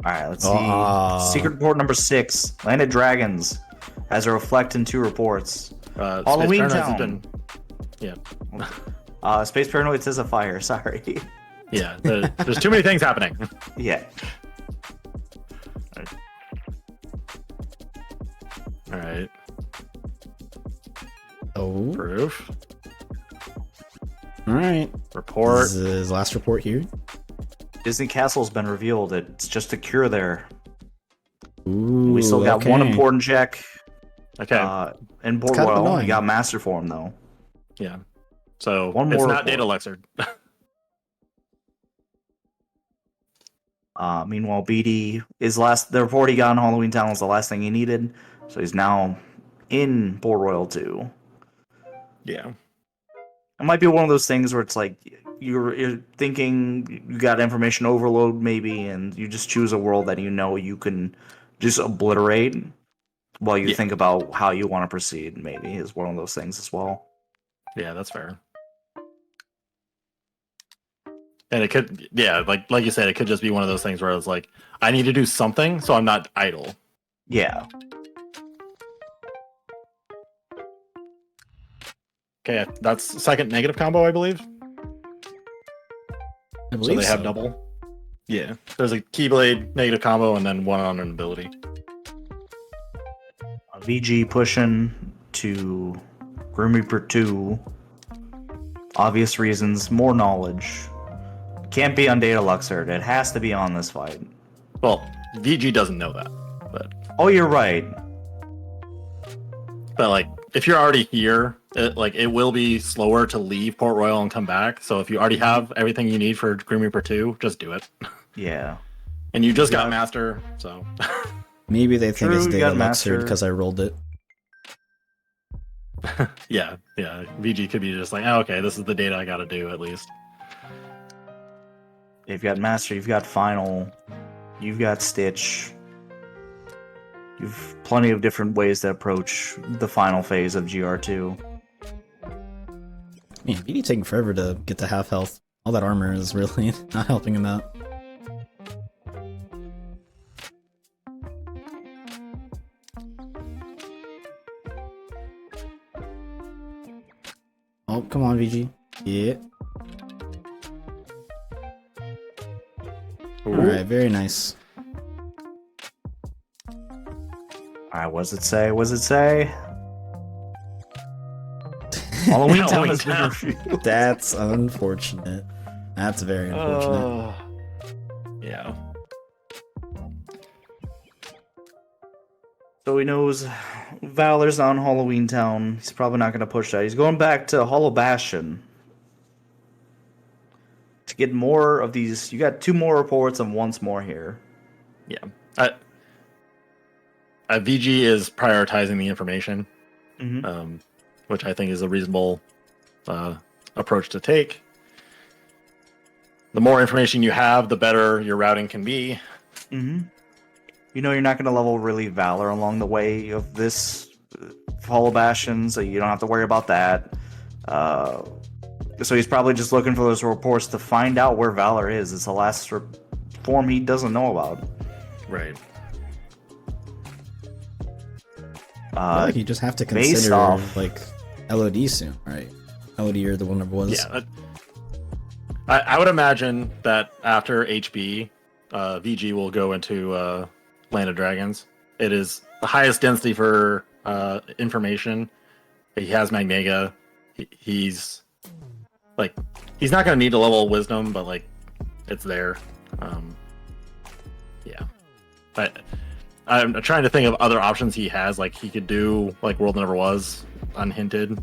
Alright, let's see. Secret report number 6. Landed Dragons. As a reflect in 2 reports. Halloween Space Town. Been... Yeah. Space Paranoid says a fire, sorry. Yeah, there's too many things happening. Yeah. Alright. Oh. Proof. Alright. Report. This is his last report here. Disney Castle's been revealed. It's just a cure there. Ooh, We still got one important check. Okay. In Port kind of Royal. annoying. We got Master Form, though. Yeah. So, One it's more not report. data lectured. Meanwhile, BD is the report he got in Halloween Town was the last thing he needed. So he's now in Port Royal 2. Yeah. It might be one of those things where it's like you're thinking you got information overload maybe, and you just choose a world that you know you can just obliterate while you think about how you want to proceed. Maybe is one of those things as well. Yeah, that's fair. And it could, like you said, it could just be one of those things where it's like, I need to do something, so I'm not idle. Yeah. Okay, that's second negative combo, I believe. I So believe they have double. Yeah, there's a Keyblade negative combo and then one on an ability. VG pushing to Grim Reaper 2. Obvious reasons, more knowledge. Can't be on Data Luxord. It has to be on this fight. Well, VG doesn't know that, but Oh, you're right. like if you're already here, it will be slower to leave Port Royal and come back. So if you already have everything you need for Grim Reaper 2, just do it. Yeah. And you just got Master, so Maybe they think True, it's you data got Master. Luxord because I rolled it. yeah. VG could be just like, oh, okay, this is the data I got to do at least. You've got Master, you've got Final, you've got Stitch. You've plenty of different ways to approach the final phase of GR2. Man, BD taking forever to get to half health. All that armor is really not helping him out. Oh, come on, VG. Yeah. Alright, very nice. Alright, what does it say? What does it say? Halloween Town has been revealed. That's unfortunate. That's very unfortunate. Yeah. So he knows Valor's on Halloween Town. He's probably not going to push that. He's going back to Hollow Bastion to get more of these. You got 2 more reports and once more here. Yeah. VG is prioritizing the information, which I think is a reasonable approach to take. The more information you have, the better your routing can be. You know you're not going to level really Valor along the way of this Hollow Bastion, so you don't have to worry about that. So he's probably just looking for those reports to find out where Valor is. It's the last form he doesn't know about. Right. I feel like you just have to based consider off- like LOD soon, right? LOD or the one that was. Yeah. I would imagine that after HB, VG will go into Land of Dragons. It is the highest density for information. He has Magmega. He's not going to need a level of Wisdom, but like it's there. Yeah. But I'm trying to think of other options he has. Like he could do like World Never Was unhinted.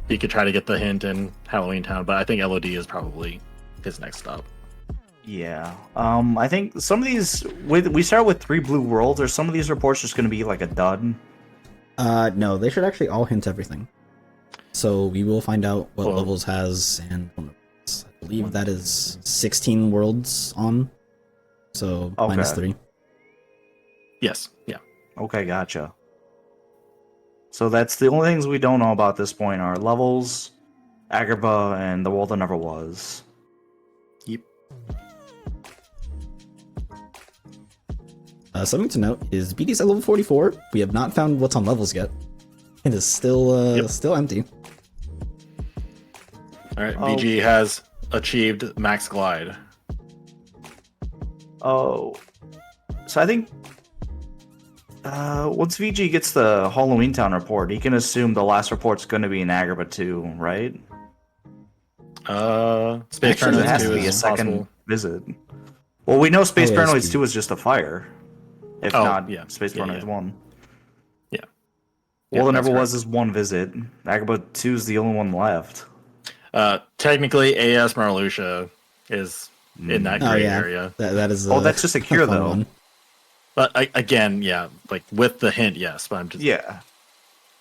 He could try to get the hint in Halloween Town, but I think LOD is probably his next stop. Yeah. I think some of these we start with 3 blue worlds. Are some of these reports just going to be like a dud? No, they should actually all hint everything. So we will find out what Well- levels has, and I believe that is 16 worlds on. So Okay. -3. Yes. Yeah. Okay, gotcha. So that's the only things we don't know about at this point are levels, Agrabah, and the world that never was. Yep. Something to note is BD's at level 44. We have not found what's on levels yet. It is still still empty. All right. Oh. VG has achieved max glide. Oh, so I think once VG gets the Halloween Town report, he can assume the last report's going to be in Agrabah 2, right? Space Actually, It Paranoids has 2 to be a is second possible. visit. Well, we know Space Oh, yeah, Paranoids speed. 2 is just a fire. If Oh, not, yeah. Space Yeah, Paranoids yeah. 1. Yeah. Well, there that's never was correct. this one visit. Agrabah 2 is the only one left. Technically, AS Marluxia is in that Oh gray yeah, area. that is. Oh, that's just a cure, fun though. one. But again, yeah, like with the hint, yes. But I'm just Yeah.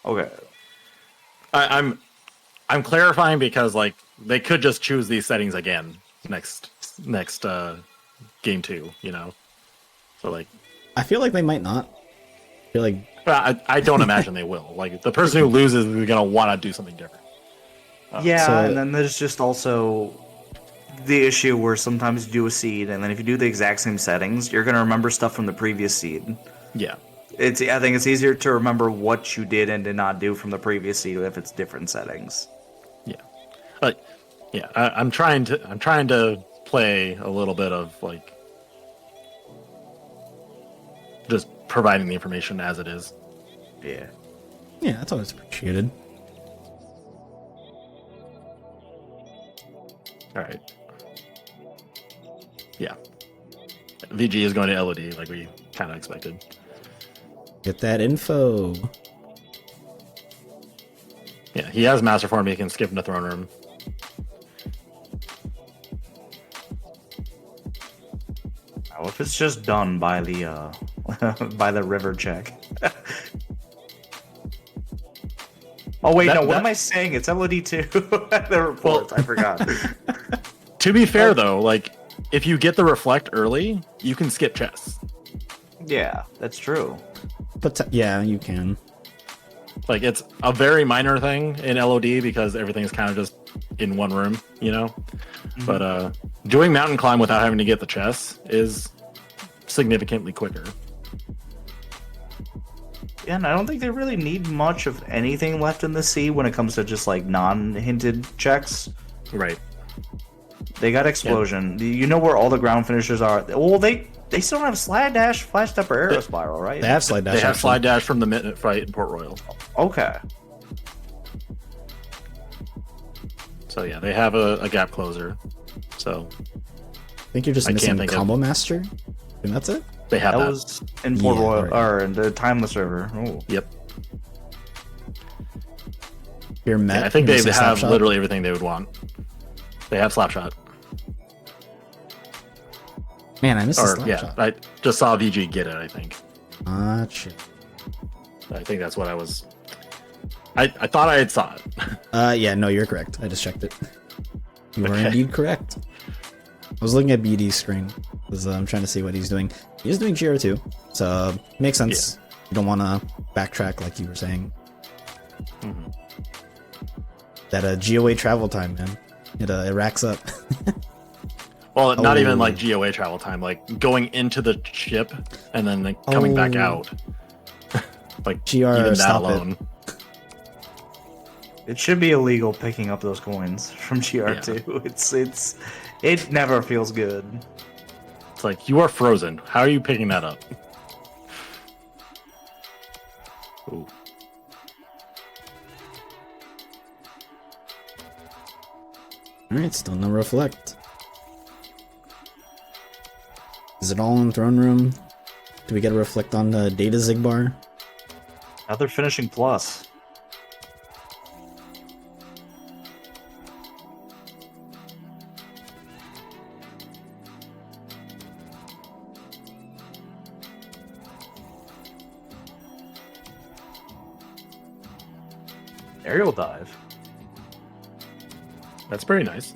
Okay. I'm clarifying because like they could just choose these settings again next game 2, you know. So like, I feel like they might not. I feel like I don't imagine they will. Like the person who loses is gonna want to do something different. Yeah, so- and then there's just also the issue where sometimes you do a seed, and then if you do the exact same settings, you're gonna remember stuff from the previous seed. Yeah, I think it's easier to remember what you did and did not do from the previous seed if it's different settings. yeah, but yeah, I'm trying to play a little bit of like just providing the information as it is. Yeah. yeah, that's always appreciated. All right. Yeah. VG is going to LOD like we kind of expected. Get that info. Yeah, he has master form. He can skip into throne room. Now, if it's just done by the by the river check. Oh wait, no. What am I saying? It's LOD2. The report. I forgot. To be fair though, like if you get the reflect early, you can skip chests. Yeah, that's true. But yeah, you can. Like it's a very minor thing in LOD because everything's kind of just in one room, you know. But doing mountain climb without having to get the chests is significantly quicker. Yeah, and I don't think they really need much of anything left in the sea when it comes to just like non-hinted checks. Right. They got explosion. You know where all the ground finishers are. Well, they still don't have slide dash, flash step, or arrow spiral, right? They have slide dash. They have actually. slide dash from the minute fight in Port Royal. Okay. So yeah, they have a gap closer. So I think you're just I can't missing think of- combo master, and that's it. they have That that. was in Port Yeah, Royal, right. or in the Timeless River. Oh. Yep. You're met. Yeah, I think you're they missing have Slapshot. literally everything they would want. They have Slapshot. Man, I missed Or the yeah, Slapshot. I just saw VG get it, I think. Ah, shit. I think that's what I was. I thought I had saw it. Yeah, no, you're correct. I just checked it. You are Okay. indeed correct. I was looking at BD's screen because I'm trying to see what he's doing. He's doing GR2, so makes sense. You don't want to backtrack like you were saying. Mhm. That GOA travel time, man. It racks up. Well, not Oh. even like GOA travel time, like going into the ship and then like, coming back Oh. out. Like GR, even that stop it. alone. It should be illegal picking up those coins from GR2. It never feels good. It's like you are frozen. How are you picking that up? Ooh. Alright, still no reflect. Is it all in throne room? Do we get a reflect on the data Zigbar? Now they're finishing plus. Aerial dive. That's pretty nice.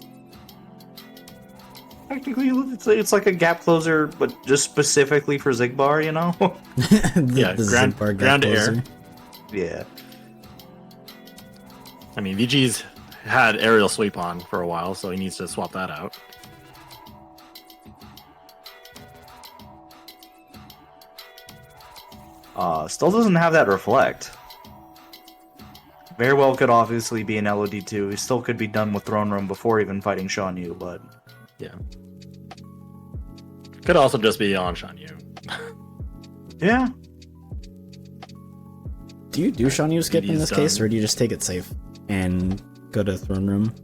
Technically, it's like a gap closer, but just specifically for Zigbar, you know? Yeah, ground to air. Yeah. I mean, VG's had aerial sweep on for a while, so he needs to swap that out. Still doesn't have that reflect. Very well could obviously be an LOD2. He still could be done with Throne Room before even fighting Shan Yu, but... Yeah. Could also just be on Shan Yu. Yeah. Do you do Shan Yu skip in this case, or do you just take it safe and go to Throne Room?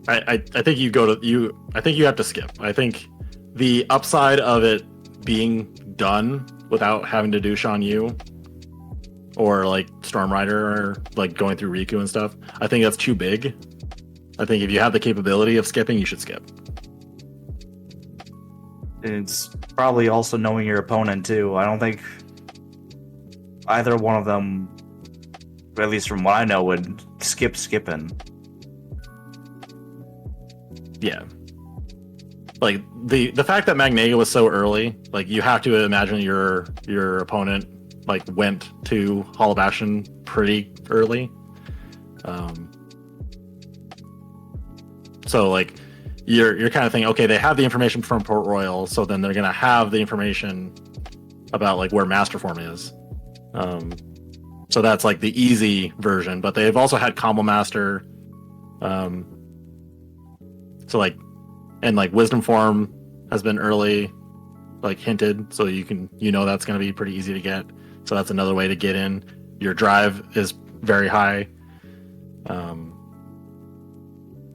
I think you go to I think you have to skip. I think the upside of it being done without having to do Shan Yu or like Storm Rider or like going through Riku and stuff, I think that's too big. I think if you have the capability of skipping, you should skip. It's probably also knowing your opponent too. I don't think either one of them, at least from what I know, would skip skipping. Yeah. Like the fact that Magnaga was so early, like you have to imagine your opponent like went to Hall of Ashen pretty early. So like you're kind of thinking, okay, they have the information from Port Royal, so then they're gonna have the information about like where Master Form is. So that's like the easy version, but they've also had Combo Master. So like, and like Wisdom Form has been early, like hinted, so you know that's going to be pretty easy to get. So that's another way to get in. Your drive is very high.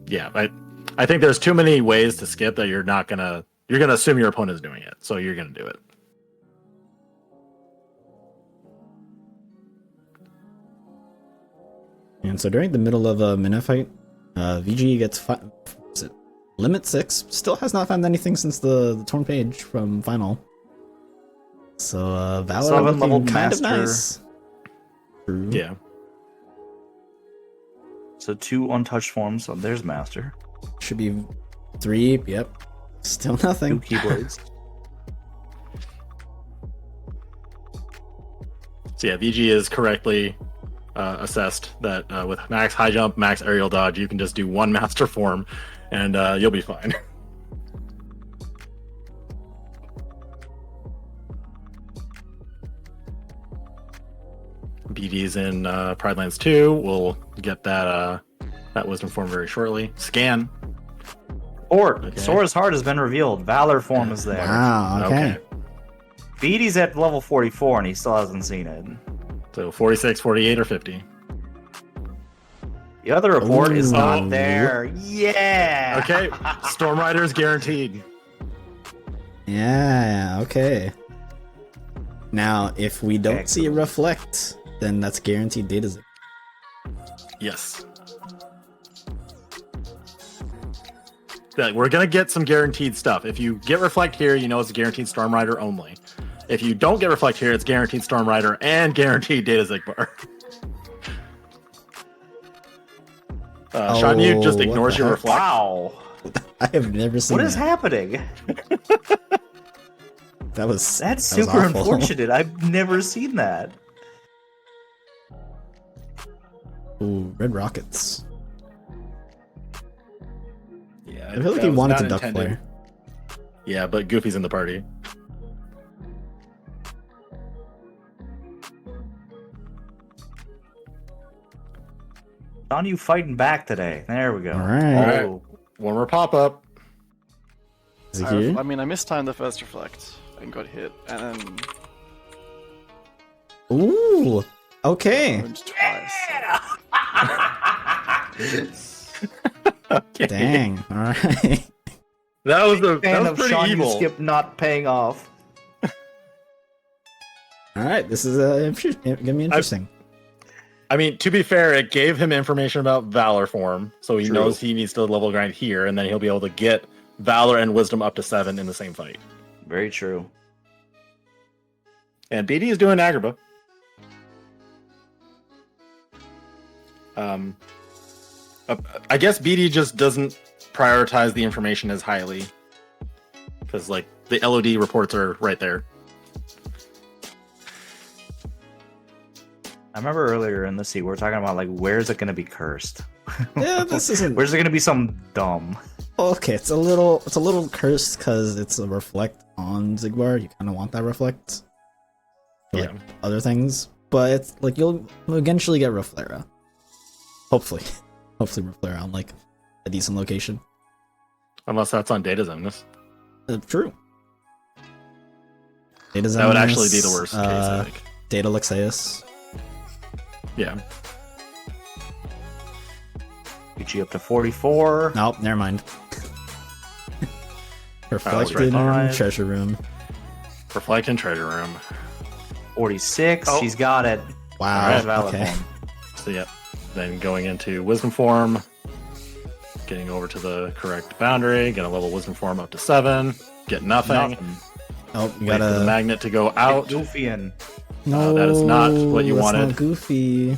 Yeah, I think there's too many ways to skip that you're gonna assume your opponent is doing it, so you're gonna do it. And so during the middle of a minute fight, VG gets Limit 6. Still has not found anything since the torn page from Final. So Valor looking kind of nice. True. Yeah. So 2 untouched forms. So there's Master. Should be 3. Yep. Still nothing. 2 Keyblades. So yeah, VG is correctly assessed that with max high jump, max aerial dodge, you can just do 1 Master Form, and you'll be fine. BD's in Pride Lands 2. We'll get that Wisdom Form very shortly. Scan. Sora's Heart has been revealed. Valor Form is there. Wow, okay. BD's at level 44 and he still hasn't seen it. So 46, 48, or 50. The other report is not there. Yeah. Okay. Storm Rider is guaranteed. Yeah, okay. Now, if we don't see a reflect, then that's guaranteed data zip. Yes. We're going to get some guaranteed stuff. If you get reflect here, you know it's a guaranteed Storm Rider only. If you don't get reflect here, it's guaranteed Storm Rider and guaranteed Data Zigbar. Shan Yu just ignores your reflect. Wow. I have never seen What is happening? That's super unfortunate. I've never seen that. Ooh, red rockets. Yeah, I feel like he wanted to duck intended. flare. Yeah, but Goofy's in the party. On you fighting back today. There we go. All right. Oh, one more pop-up. Is it here? I mean, I mistimed the first reflect and got hit, and then Ooh, okay. burned twice. Okay. Dang. All right. That was Fan of pretty Shan Yu evil. skip not paying off. All right. This is gonna be interesting. I mean, to be fair, it gave him information about Valor Form, so he True. knows he needs to level grind here, and then he'll be able to get Valor and Wisdom up to 7 in the same fight. Very true. And BD is doing Agrabah. I guess BD just doesn't prioritize the information as highly because like the LOD reports are right there. I remember earlier in the seat we were talking about like where's it going to be cursed? Yeah, this isn't. Where's it going to be some dumb? Okay, it's a little cursed because it's a reflect on Zigbar. You kind of want that reflect. For, like, other things, but it's like you'll eventually get Reflera. Hopefully Reflera on like a decent location. Unless that's on Data Zemnis. True. Data That would actually be the Zemnis, worst case, I think. Data Lexaeus. Yeah. Get you up to 44. Nope, never mind. Reflected right. treasure room. Reflect in treasure room. 46. Oh. She's got it. Wow. That's valid Okay. form. So yep. Then going into wisdom form, getting over to the correct boundary, gonna level wisdom form up to 7, get nothing. Oh, you Wait for the gotta. magnet to go out. Goofy and No, that is not what you that's wanted. Not Goofy.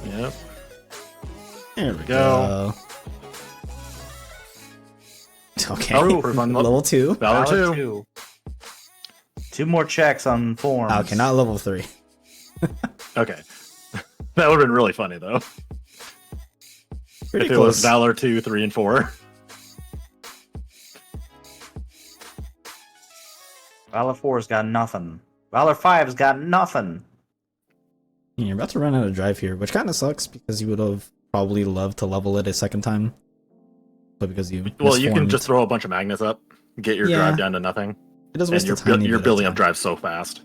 Yep. There we go. Okay. Oh, proof on Level 2. Valor Valor 2. 2 more checks on forms. Okay, not level 3. Okay. That would have been really funny though. Pretty If it close. was Valor 2, 3, and 4. Valor 4's got nothing. Valor 5's got nothing. You're about to run out of drive here, which kind of sucks because you would have probably loved to level it a second time. But because you Well, you can misformed- just throw a bunch of magnets up, get your Yeah. drive down to nothing, it does and waste you're, a tiny you're bit of building up time. drives so fast.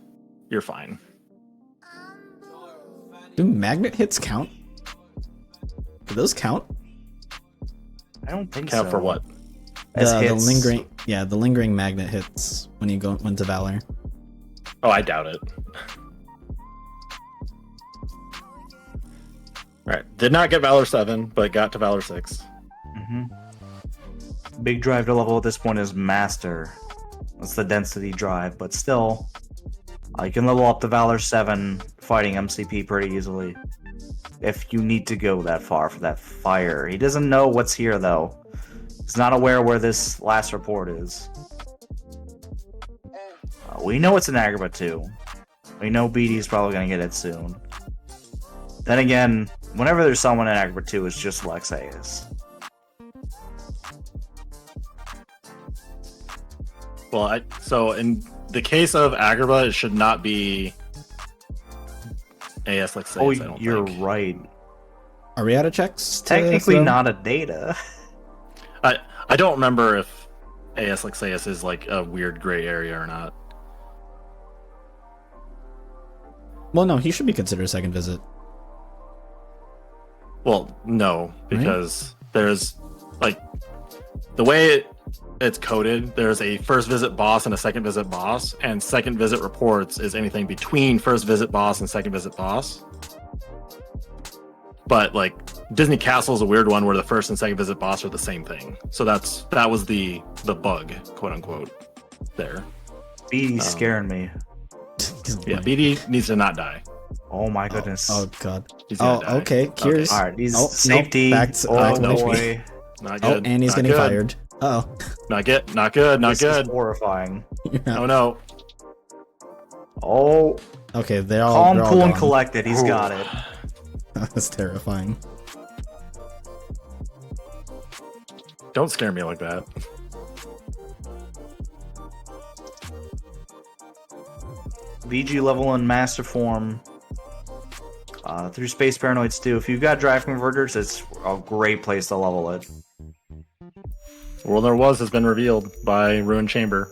You're fine. Do magnet hits count? Do those count? I don't think Count so. for what? As The hits. lingering magnet hits when you go into Valor. Oh, I doubt it. Alright, did not get Valor 7, but got to Valor 6. Big drive to level at this point is Master. That's the density drive, but still, you can level up to Valor 7 fighting MCP pretty easily. If you need to go that far for that fire. He doesn't know what's here, though. He's not aware where this last report is. We know it's an Agrabah 2. We know BD's probably going to get it soon. Then again, whenever there's someone in Agrabah 2, it's just Lexaeus. Well, so in the case of Agrabah, it should not be AS Lexaeus, Oh, I don't you're think. right. Are we out of checks? to Technically throw? not a data. I don't remember if AS Lexaeus is like a weird gray area or not. Well, no, he should be considered a second visit. Well, no, because there's like the way it's coded, there's a first visit boss and a second visit boss, and second visit reports is anything between first visit boss and second visit boss. But like Disney Castle is a weird one where the first and second visit boss are the same thing. So that was the bug, quote unquote, there. BD's scaring me. Yeah, BD needs to not die. Oh my goodness. Oh god. He's gonna die. Okay. Curious. Alright, he's Oh, nope, safety. back to oh HP. boy. Not Oh, good. and he's not getting good. fired. Oh. Not good. Not good. Not This good. is horrifying. Oh no. Oh, Okay, they're all. calm, they're all cool, and gone. collected. He's got it. That's terrifying. Don't scare me like that. VG level in master form. Through Space Paranoids too. If you've got drive converters, it's a great place to level it. World There Was has been revealed by Ruined Chamber.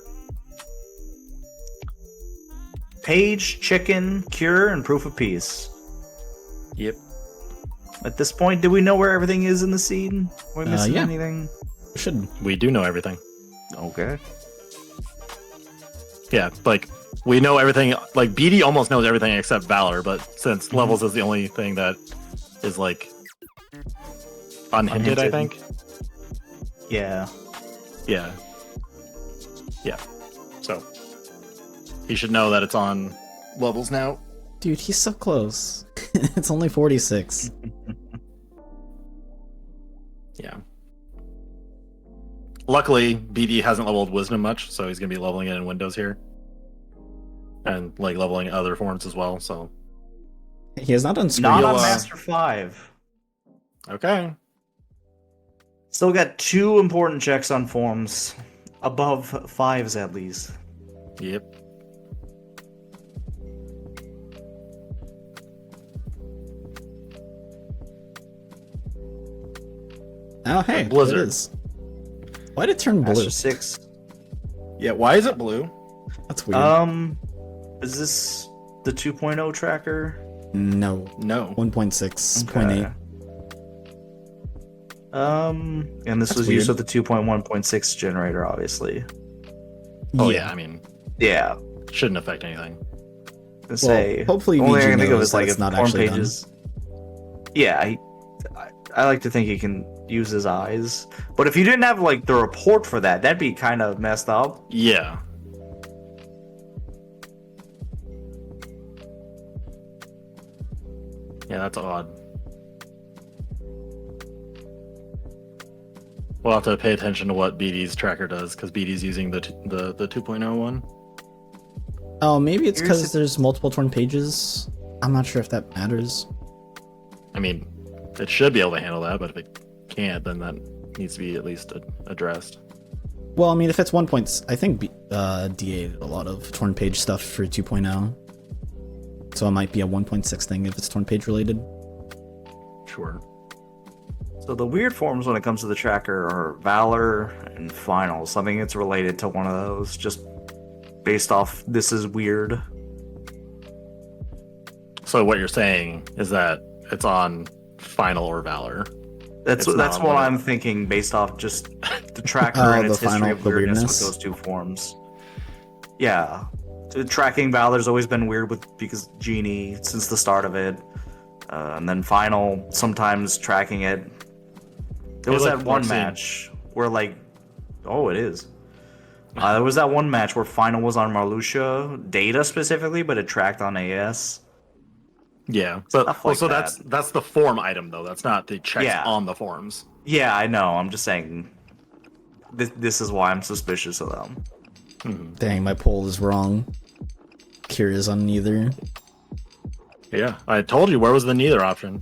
Page, Chicken, Cure, and Proof of Peace. Yep. At this point, do we know where everything is in the scene? Are we missing yeah. anything? Should. We do know everything. Okay. Yeah, like we know everything. Like BD almost knows everything except Valor, but since levels is the only thing that is like unhinted, I Unhinted. think. Yeah. Yeah. Yeah. So he should know that it's on levels now. Dude, he's so close. It's only 46. Yeah. Luckily, BD hasn't leveled Wisdom much, so he's gonna be leveling it in Windows here, and like leveling other forms as well. So He has not done screen. Not on You'll, Master 5. okay, Still got 2 important checks on forms. Above 5s at least. yep. Oh, hey, Blizzard. it is. Why did it turn blue? Master 6. Yeah, why is it blue? That's weird. Is this the 2.0 tracker? No. No. 1.6.8. And this That's was used weird. with the 2.1.6 generator, obviously. Oh yeah, I mean, Yeah. shouldn't affect anything. To say, hopefully only VG thing I can think of knows is like that if it's not form actually done. pages. Yeah, I like to think he can use his eyes, but if you didn't have like the report for that, that'd be kind of messed up. Yeah. Yeah, that's odd. We'll have to pay attention to what BD's tracker does, because BD's using the 2.0 one. Oh, maybe it's Here's because there's multiple torn pages. I'm not sure if that matters. I mean, it should be able to handle that, but if it can't, then that needs to be at least addressed. Well, I mean, if it's 1. I think DA did a lot of torn page stuff for 2.0. So it might be a 1.6 thing if it's torn page related. Sure. So the weird forms when it comes to the tracker are Valor and Finals. I think it's related to one of those, just based off this is weird. So what you're saying is that it's on Final or Valor. That's It's that's not what what I'm thinking based off just the tracker Oh, and its the history Final, of the weirdness weirdness. with those 2 forms. Yeah. Tracking Valor's always been weird because Genie since the start of it. And then Final sometimes tracking it. There was look, that one Marcin. match where it is. There was that one match where Final was on Marluxia, Data specifically, but it tracked on AS. Yeah. So, Stuff like so that. that's the form item though. That's not the checks Yeah. on the forms. Yeah, I know. I'm just saying. This is why I'm suspicious of them. Dang, my poll is wrong. Curious on neither. Yeah, I told you where was the neither option.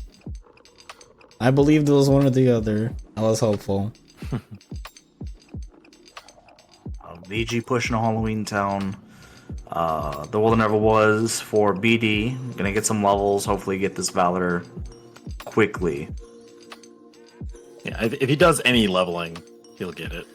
I believed it was one or the other. I was hopeful. VG pushing a Halloween Town. The World That Never Was for BD. Gonna get some levels. Hopefully get this Valor quickly. Yeah, if he does any leveling, he'll get it.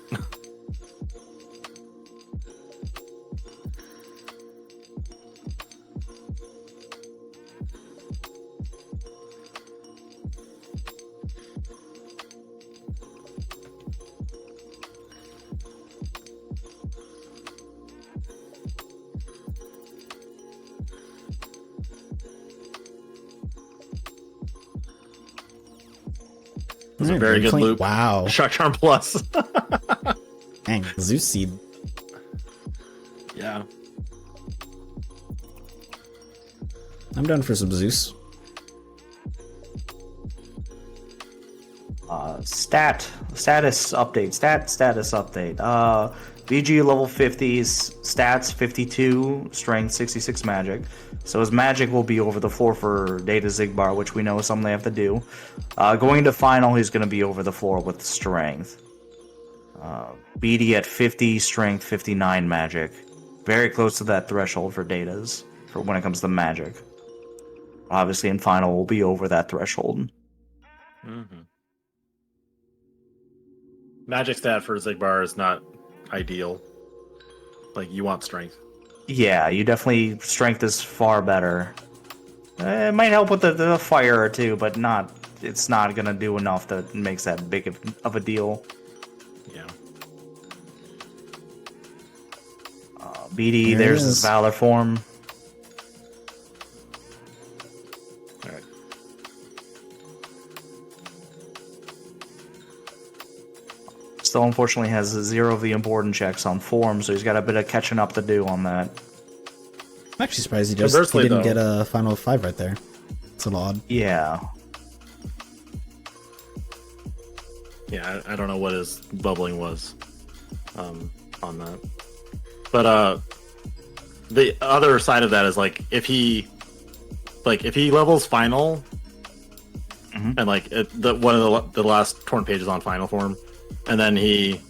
It's a very good loop. Wow. Shark Charm Plus. Dang, Zeus Seed. Yeah. I'm down for some Zeus. Status update. Status update. VG level 50s, stats 52, strength 66 magic. So his magic will be over the floor for Data Zigbar, which we know is something they have to do. Going into final, he's going to be over the floor with strength. BD at 50, strength 59 magic. Very close to that threshold for Data's for when it comes to magic. Obviously, in final, will be over that threshold. Mm-hmm. Magic stat for Zigbar is not ideal. Like, you want strength. Yeah, you definitely strength is far better. It might help with the fire or two, but not. It's not gonna do enough that makes that big of a deal. Yeah. BD, There it there's his is. Valor form. All right. Still, unfortunately, has 0 of the important checks on form, so he's got a bit of catching up to do on that. I'm actually surprised he Conversely, didn't though- get a final 5 right there. It's a little odd. Yeah. Yeah, I don't know what his leveling was on that. But the other side of that is like if he levels final, and like one of the last torn pages on final form, and then he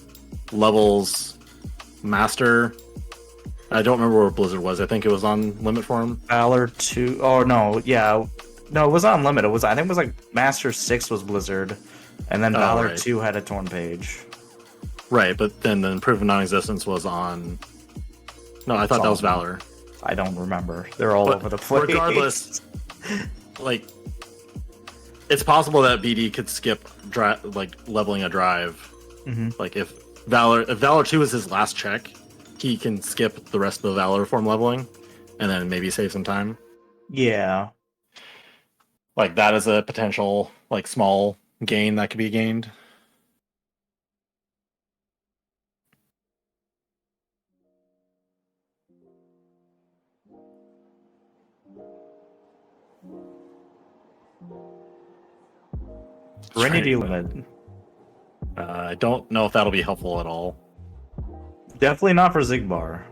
levels master. I don't remember where Blizzard was. I think it was on limit form. Valor 2. Oh no, yeah. No, it was on limit. I think it was like Master 6 was Blizzard, and then Valor right. 2 had a torn page. Right, but then the Proof of Non-Existence was on. No, I thought that was Valor. I don't remember. They're all over the place. Regardless, like, it's possible that BD could skip leveling a drive. Like if Valor 2 is his last check, he can skip the rest of the Valor form leveling, and then maybe save some time. Yeah. Like that is a potential like small gain that could be gained. Serenity limit. I don't know if that'll be helpful at all. Definitely not for Zigbar.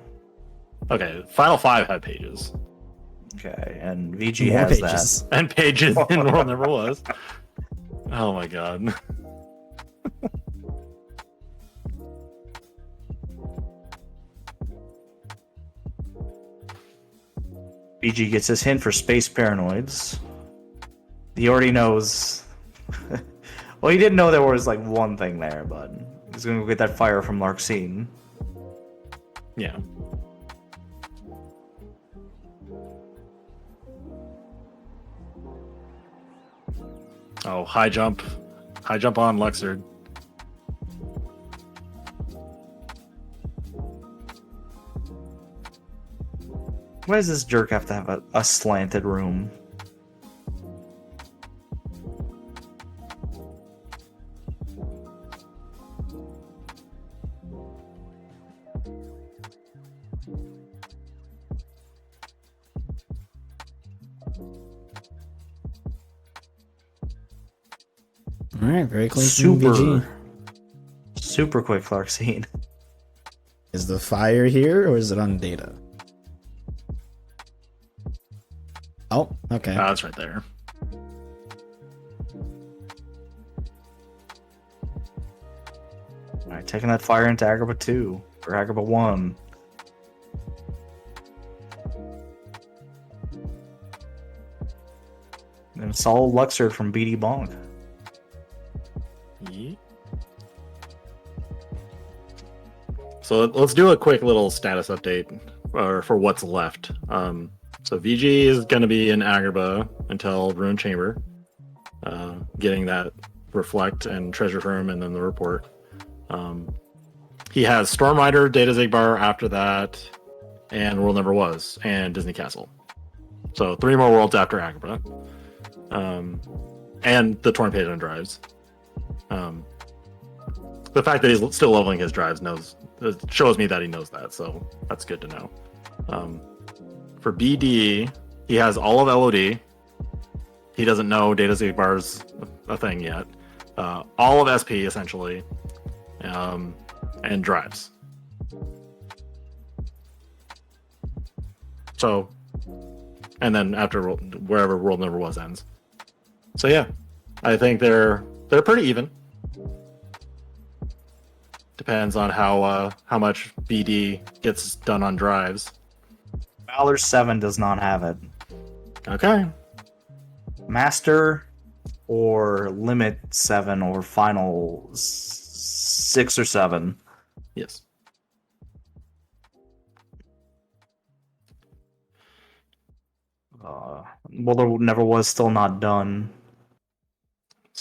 Okay, Final 5 had pages. Okay, and VG More has pages. that. And pages in World Never Was. Oh my god. VG gets his hint for space paranoids. He already knows. Well, he didn't know there was like one thing there, but he's gonna go get that fire from Larxene. Yeah. Oh, high jump on Luxord. Why does this jerk have to have a slanted room? All right, very close. VG. Super quick Larxene. Is the fire here or is it on data? Oh, okay. That's right there. Alright, taking that fire into Agrabah 2. Or Agrabah 1. And solid Luxord from BDBonk. Yeah. So let's do a quick little status update for what's left. So VG is going to be in Agrabah until Rune Chamber, getting that Reflect and Treasure Firm and then the report. He has Storm Rider, Data Zigbar after that, and World Never Was, and Disney Castle. So 3 more worlds after Agrabah. And the Torn Page on drives. The fact that he's still leveling his drives shows me that he knows that, so that's good to know. For BD, he has all of LOD. He doesn't know Data Zigbar's a thing yet. All of SP, essentially. And drives. So, and then after wherever World Never Was ends. So yeah, I think they're pretty even. Depends on how much BD gets done on drives. Valor 7 does not have it. Okay. Master or Limit 7 or Final 6 or 7. Yes. Well, there never was still not done.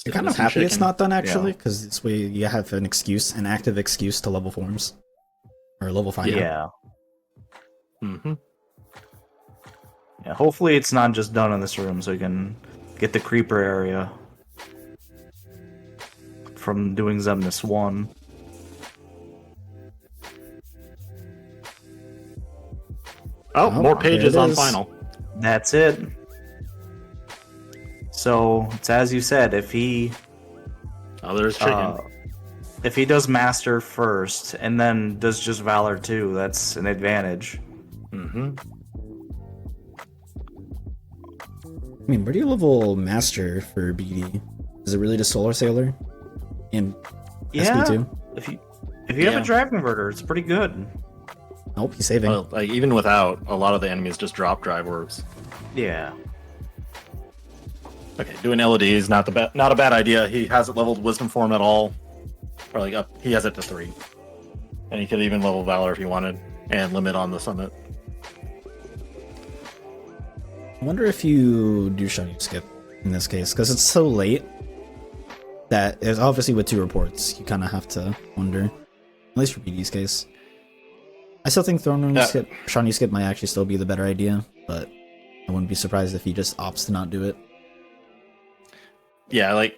You're kind of happy it's not done, actually, because this way you have an active excuse to level forms. Or level final. Yeah. Mm-hmm. Yeah, hopefully it's not just done in this room so we can get the creeper area from doing Zemnis 1. Oh, more pages on final. That's it. So, it's as you said, if he... Oh, there's chicken. If he does Master first and then does just Valor too, that's an advantage. Mm-hmm. I mean, where do you level Master for BD? Is it really just Solar Sailor? And Yeah. SP2? If you have Yeah. a drive converter, it's pretty good. Nope, he's saving. Well, like even without, a lot of the enemies just drop drive orbs. Yeah. Okay, doing LOD is not a bad idea. He hasn't leveled Wisdom Form at all, or like up. He has it to 3, and he could even level Valor if he wanted, and limit on the summit. I wonder if you do Shiny Skip in this case, because it's so late that it's obviously with 2 reports, you kind of have to wonder. At least for BD's case. I still think Throne Room Skip, Shiny Skip might actually still be the better idea, but I wouldn't be surprised if he just opts to not do it. Yeah, like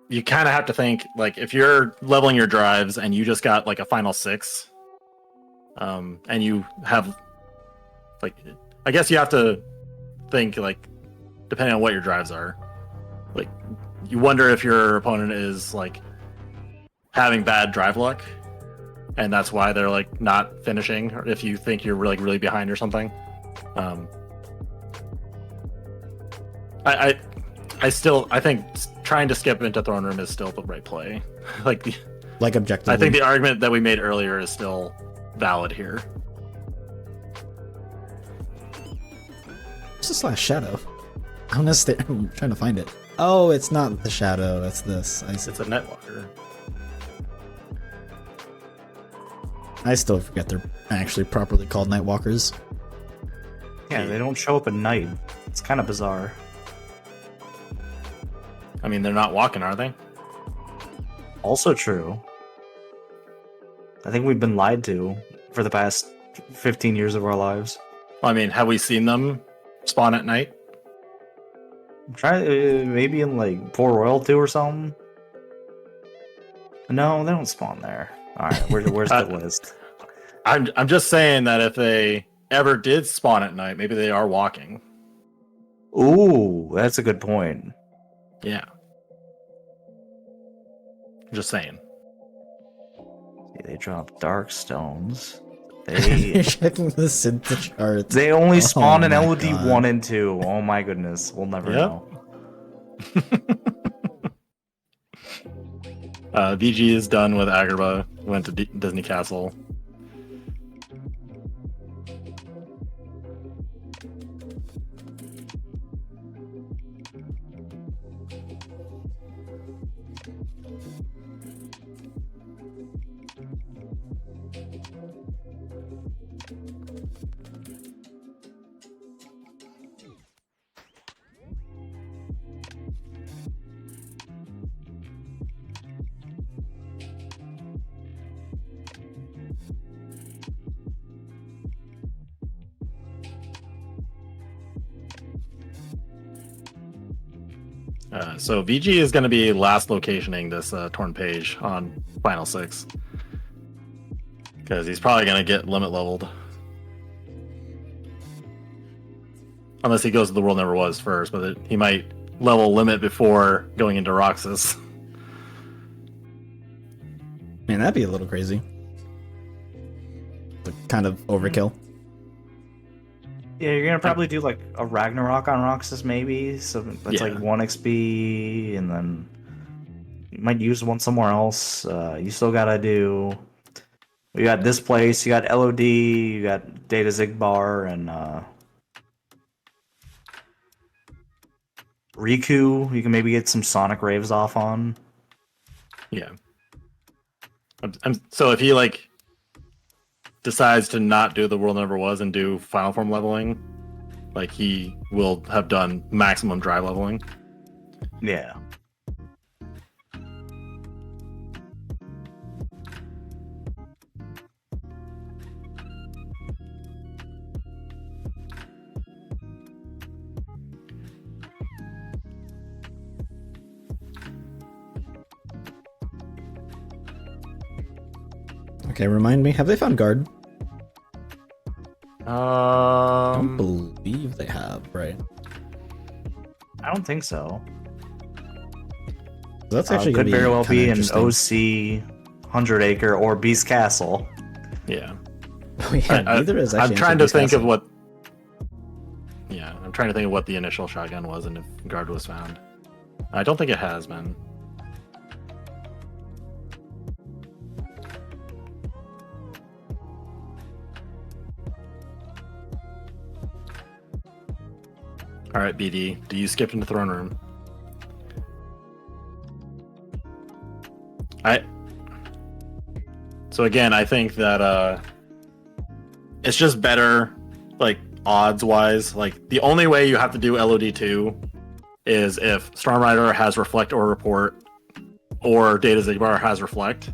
you kind of have to think like if you're leveling your drives and you just got like a final 6, and you have like, I guess you have to think like depending on what your drives are, like you wonder if your opponent is like having bad drive luck, and that's why they're like not finishing, or if you think you're like really behind or something. I think trying to skip into Throne Room is still the right play. Like objectively. I think the argument that we made earlier is still valid here. What's this last shadow? I'm trying to find it. Oh, it's not the shadow, it's this. I see. It's a Nightwalker. I still forget they're actually properly called Nightwalkers. Yeah, they don't show up at night. It's kind of bizarre. I mean, they're not walking, are they? Also true. I think we've been lied to for the past 15 years of our lives. Well, I mean, have we seen them spawn at night? Try maybe in like Port Royal 2 or something. No, they don't spawn there. All right, where's the list? I'm just saying that if they ever did spawn at night, maybe they are walking. Ooh, that's a good point. Yeah. Just saying. See, they drop dark stones. You're They checking the synth charts. they only spawn in my LOD God. 1 and 2. Oh my goodness, we'll never Yep. know. VG is done with Agrabah. Went to Disney Castle. So VG is going to be last locationing this torn page on Final 6. Because he's probably going to get limit leveled. Unless he goes to the World Never Was first, but he might level limit before going into Roxas. Man, that'd be a little crazy. But kind of overkill. Yeah, you're gonna probably do like a Ragnarok on Roxas, maybe. So that's like 1 XP, and then you might use one somewhere else. You still gotta do. You got this place. You got LOD. You got Data Zigbar and Riku. You can maybe get some Sonic Raves off on. Yeah. So if he like decides to not do the World Never Was and do Final Form leveling, like he will have done maximum drive leveling. Yeah. Okay, remind me, have they found guard? I don't Um, believe they have, right? I don't think so. That's actually could gonna very well kinda be an interesting. OC, 100 Acre, or Beast Castle. Yeah. Oh, yeah, neither is actually. I'm trying to Beast think of Castle. what. Yeah, I'm trying to think of what the initial shotgun was and if guard was found. I don't think it has been. All right, BD. Do you skip into throne room? So again, I think that it's just better, like odds wise. Like the only way you have to do LOD2 is if Storm Rider has reflect or report, or Data Zigbar has reflect.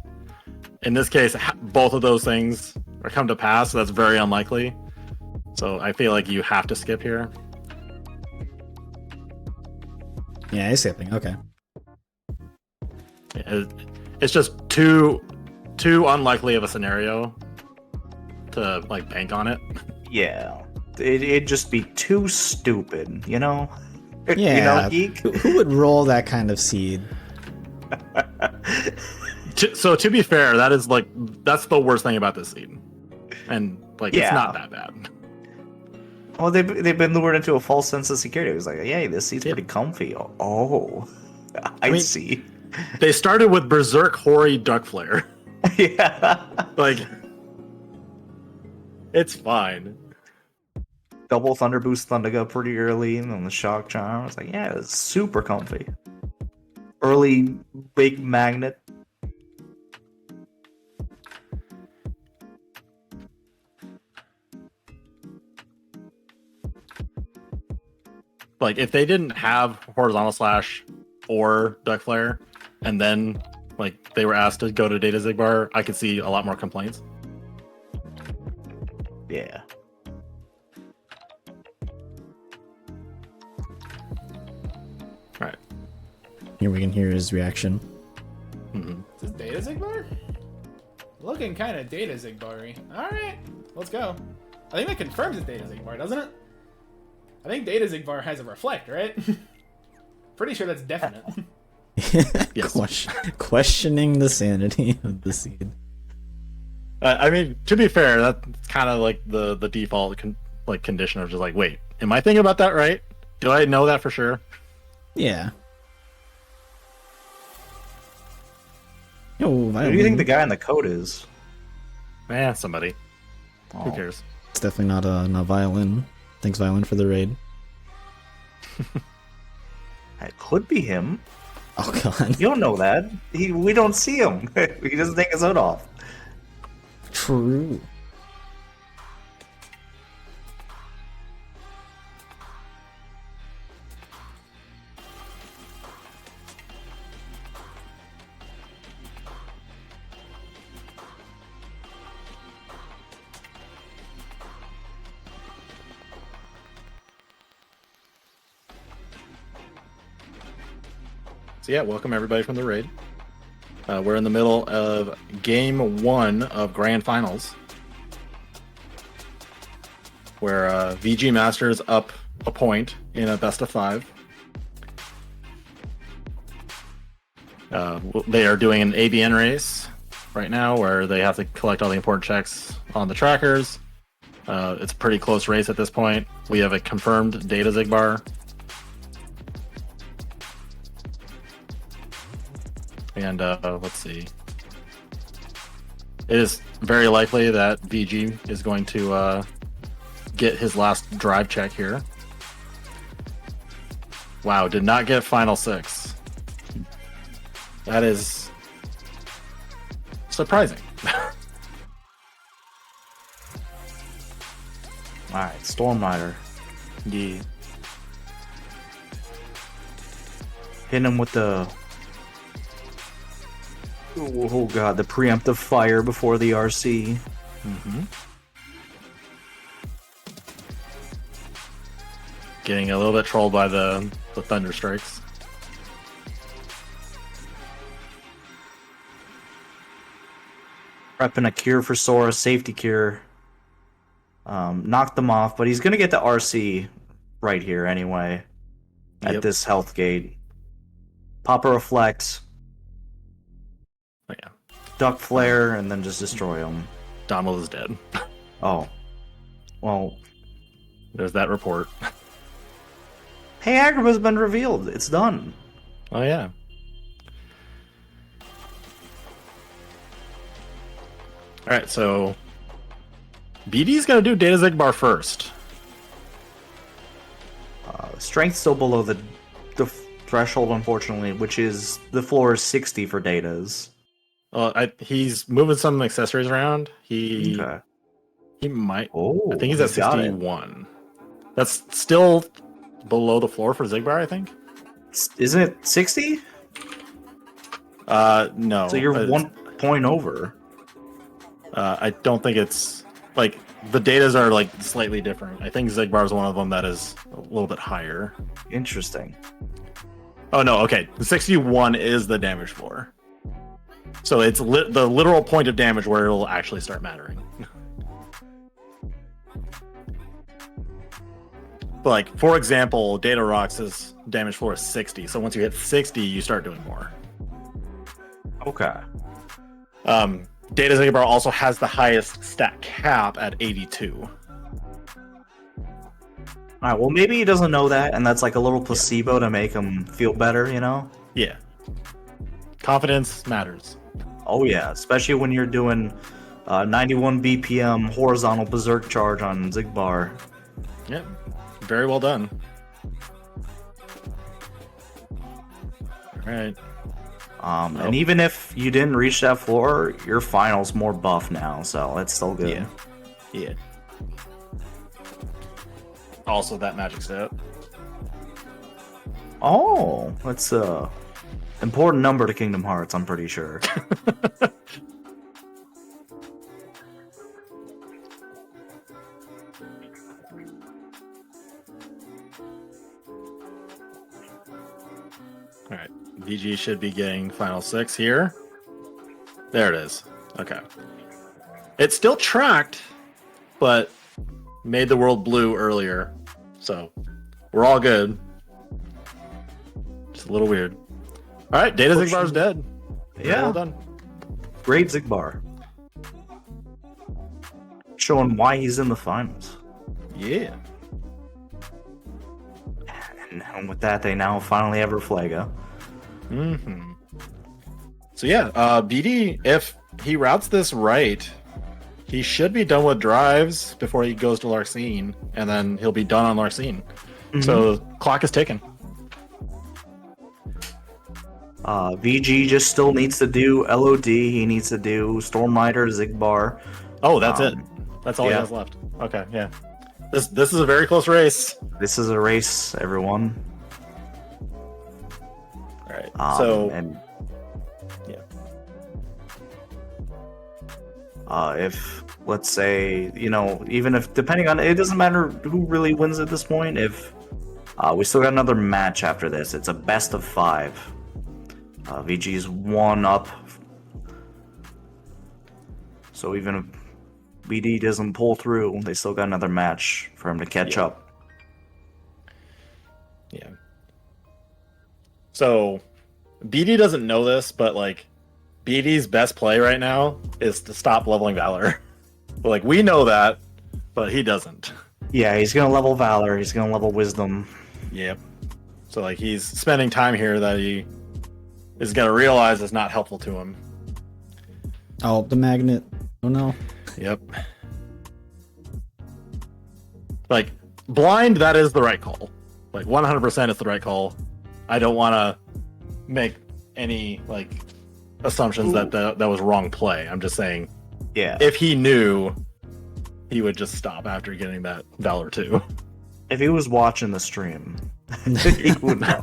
In this case, both of those things are come to pass, so that's very unlikely. So I feel like you have to skip here. Yeah, he's skipping. Okay. It's just too unlikely of a scenario to like bank on it. Yeah. It'd just be too stupid, you know? Yeah. You know, Geek? Who would roll that kind of seed? So to be fair, that's the worst thing about this seed, and like it's not that bad. Well, they've been lured into a false sense of security. It was like, yeah, this seat's pretty comfy. Oh, I mean, see. They started with Berserk Hoary Duck Flare. Yeah. Like, it's fine. Double Thunder Boost Thundaga pretty early, and then the Shock Charm. I was like, yeah, it's super comfy. Early big magnet. Like, if they didn't have Horizontal Slash or Duck Flare, and then like they were asked to go to Data Zigbar, I could see a lot more complaints. Yeah. All right. Here we can hear his reaction. Mm-hmm. Is this Data Zigbar? Looking kind of Data Zigbar-y. Alright, let's go. I think that confirms it's Data Zigbar, doesn't it? I think Data Zigbar has a reflect, right? Pretty sure that's definite. Yes. Questioning the sanity of the seed. I mean, to be fair, that's kind of like the default condition of just like, wait, am I thinking about that right? Do I know that for sure? Yeah. Yo, Who do you think the guy in the coat is? Somebody. Who Oh. cares? It's definitely not Violin. Thanks, Violin, for the raid. It could be him. Oh god. You don't know that. We don't see him. He doesn't take his hood off. True. So yeah, welcome everybody from the raid. We're in the middle of game 1 of Grand Finals, where VGmaster is up a point in a best of 5. They are doing an ABN race right now, where they have to collect all the important checks on the trackers. It's a pretty close race at this point. We have a confirmed Data Zigbar. And let's see. It is very likely that VG is going to get his last drive check here. Wow, did not get final 6. That is surprising. Alright, Storm Rider. Yeah. Hitting him with the... Oh god, the preemptive fire before the RC. Mm-hmm. Getting a little bit trolled by the thunder strikes. Prepping a cure for Sora, safety cure. Knocked them off, but he's gonna get the RC right here anyway. At Yep. this health gate. Pop a reflect. duck flare and then just destroy them. Donald is dead. Oh. Well, There's that report. hey, Agrava's been revealed. It's done. Oh yeah. All right, so BD's gonna do Data Zigbar first. Strength still below the threshold, unfortunately, which is the floor is 60 for Datas. He's moving some accessories around. He might. Oh, I think he's at got it. 61. That's still below the floor for Zigbar, I think. Isn't it 60? No. So you're 1 point over. I don't think it's like the datas are like slightly different. I think Zigbar is one of them that is a little bit higher. Interesting. Oh no, okay. The 61 is the damage floor. So it's the literal point of damage where it'll actually start mattering. But like, for example, Data Rocks' damage floor is 60. So once you hit 60, you start doing more. Okay. Data Zigbar also has the highest stat cap at 82. Alright, well maybe he doesn't know that, and that's like a little placebo to make him feel better, you know? Yeah. Confidence matters. Oh yeah, especially when you're doing 91 BPM horizontal berserk charge on Zigbar. Yep. Very well done. Alright. And even if you didn't reach that floor, your final's more buff now, so that's still good. Yeah. Yeah. Also that magic set. Oh, that's a important number to Kingdom Hearts, I'm pretty sure. Alright. VG should be getting final 6 here. There it is. Okay. It's still tracked, but made the world blue earlier. So we're all good. Just a little weird. Alright, Data Zigbar's dead. Yeah. Well done. Great Zigbar. Showing why he's in the finals. Yeah. And with that, they now finally have Reflaga. Mm-hmm. So yeah, BD, if he routes this right, he should be done with drives before he goes to Larcene, and then he'll be done on Larcene. So the clock is ticking. VG just still needs to do LOD. He needs to do Storm Rider, Zigbar. Oh, that's it. That's all he yeah. has left. Okay, yeah. This is a very close race. This is a race, everyone. All right. So and yeah. if let's say, you know, even if depending on it doesn't matter who really wins at this point. If we still got another match after this, it's a best of 5. VG's 1 up, so even if BD doesn't pull through, they still got another match for him to catch up. Yeah. So BD doesn't know this, but like BD's best play right now is to stop leveling Valor. But like we know that, but he doesn't. Yeah, he's gonna level Valor. He's gonna level Wisdom. Yep. So like he's spending time here that he is gonna realize is not helpful to him. Oh, the magnet. Oh no. Yep. Like blind, that is the right call. Like 100% is the right call. I don't want to make any like assumptions that was wrong play. I'm just saying, Yeah. if he knew, he would just stop after getting that Valor 2. If he was watching the stream, he would know.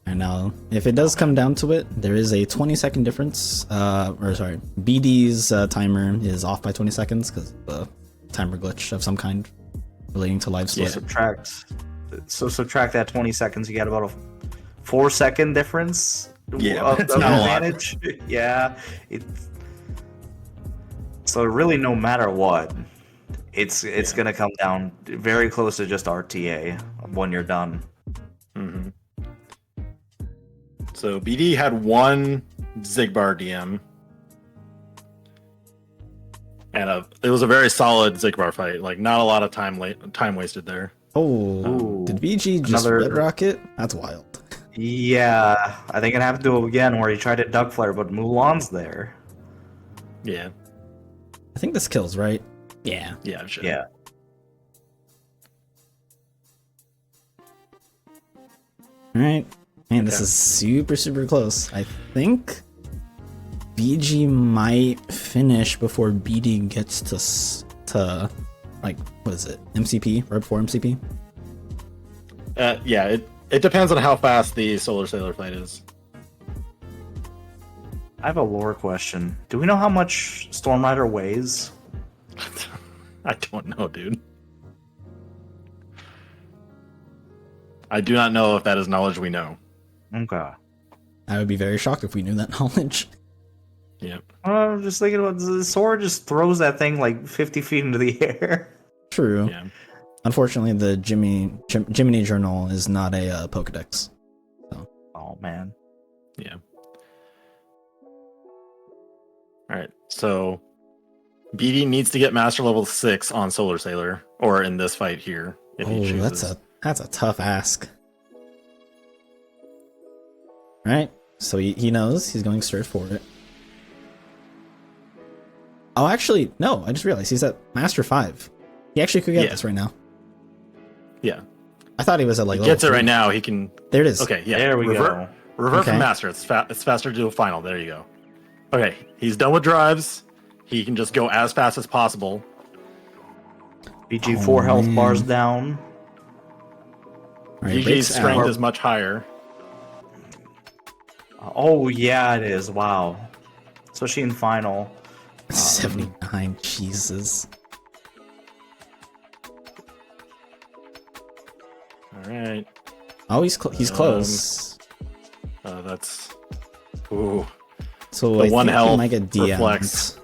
And now, if it does come down to it, there is a 20-second difference. BD's timer is off by 20 seconds because the timer glitch of some kind relating to live split. Subtract that 20 seconds, you get about a 4-second difference. Yeah, of it's not a lot. advantage. Yeah, so really, no matter what, it's gonna come down very close to just RTA when you're done. Mm-hmm. So BD had one Zigbar DM. And it was a very solid Zigbar fight. Like, not a lot of time wasted there. Oh, did VG just red rocket? That's wild. Yeah, I think it happened to him again where he tried to duck flare, but Mulan's there. Yeah. I think this kills, right? Yeah. Yeah, I'm sure. Yeah. Alright. Man, this is super close. I think BG might finish before BD gets to like, what is it? MCP? Right before MCP? Yeah, it depends on how fast the Solar Sailor fight is. I have a lore question. Do we know how much Storm Rider weighs? I don't know, dude. I do not know if that is knowledge we know. Okay. I would be very shocked if we knew that knowledge. Yep. I'm just thinking about the sword just throws that thing like 50 feet into the air. True. Yeah. Unfortunately, the Jiminy Journal is not a Pokedex. Oh, man. Yeah. Alright, so BD needs to get Master Level 6 on Solar Sailor, or in this fight here, if he chooses. That's a tough ask. Right? So he knows he's going straight for it. Oh, actually, no, I just realized he's at Master 5. He actually could get this right now. Yeah. I thought he was at like He gets it level right 3. now, he can... There it is. Okay, yeah. There we Revert Okay. from Master, it's faster to do a final, there you go. Okay, he's done with drives. He can just go as fast as possible. BG 4 health bars down. Right, VG's strength is much higher. Oh, yeah, it is. Wow. Especially in final. 79, Jesus. Alright. Oh, he's close. That's... Ooh. So The I one think health he might get DM'd. reflects.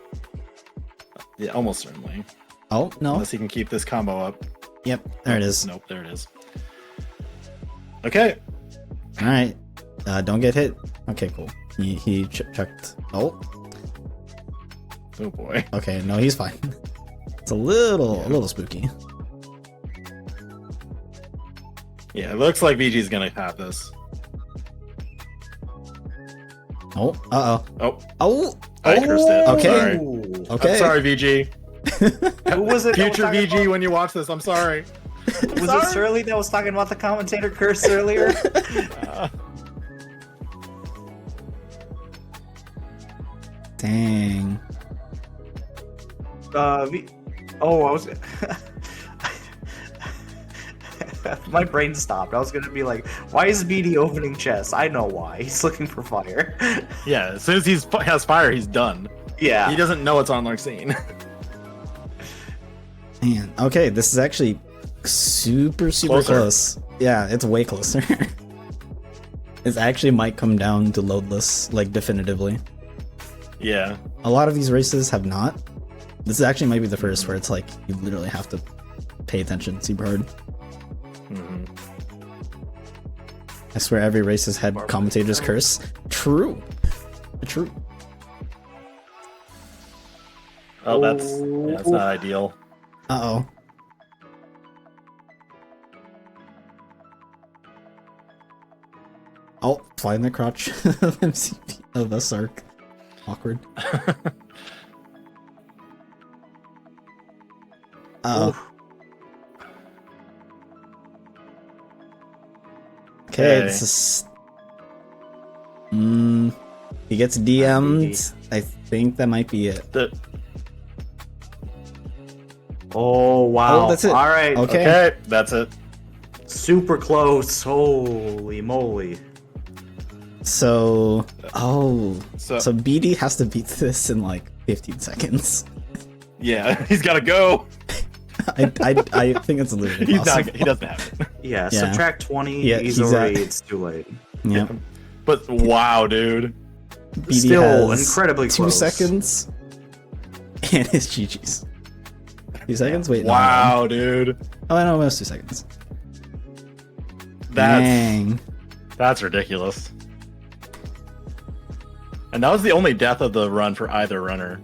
Yeah, almost certainly. Oh, no. Unless he can keep this combo up. Yep, there it is. Nope, there it is. Okay. Alright. Don't get hit. Okay, cool. He checked. Oh. Oh boy. Okay, no, he's fine. It's a little spooky. Yeah, it looks like VG's gonna have this. Oh, uh-oh. Oh, Oh! I cursed it. Okay. Sorry. Okay. I'm sorry, VG. Who was it? Future VG, when you watch this, I'm sorry. Was it Surly that was talking about the commentator curse earlier? Dang. I was. My brain stopped. I was gonna be like, "Why is BD opening chest?" I know why. He's looking for fire. Yeah, as soon as he has fire, he's done. Yeah. He doesn't know it's on Larxene. Man, okay, this is actually super Closer. close. Yeah, it's way closer. It actually might come down to loadless, like, definitively. Yeah. A lot of these races have not. This actually might be the first where it's like, you literally have to pay attention super hard. Mm-hmm. I swear every race has had commentator's curse. True. True. Oh, that's not ideal. Uh-oh. Oh, fly in the crotch of MCP of a Sark. Awkward. Okay, this is... he gets DM'd. I think that might be it. Oh wow! Oh, that's it. All right. Okay. That's it. Super close. Holy moly! So... So So BD has to beat this in like 15 seconds. yeah, he's got to go. I think it's literally He impossible. doesn't have it. Yeah. Yeah. Subtract 20. Yeah, he's he's already. at- It's too late. Yep. But wow, dude. BD Still has incredibly 2 close. seconds. And it's GG's. 2 seconds? Wait, no. Wow, dude. Oh, I know, almost 2 seconds. That's Dang. that's ridiculous. And that was the only death of the run for either runner.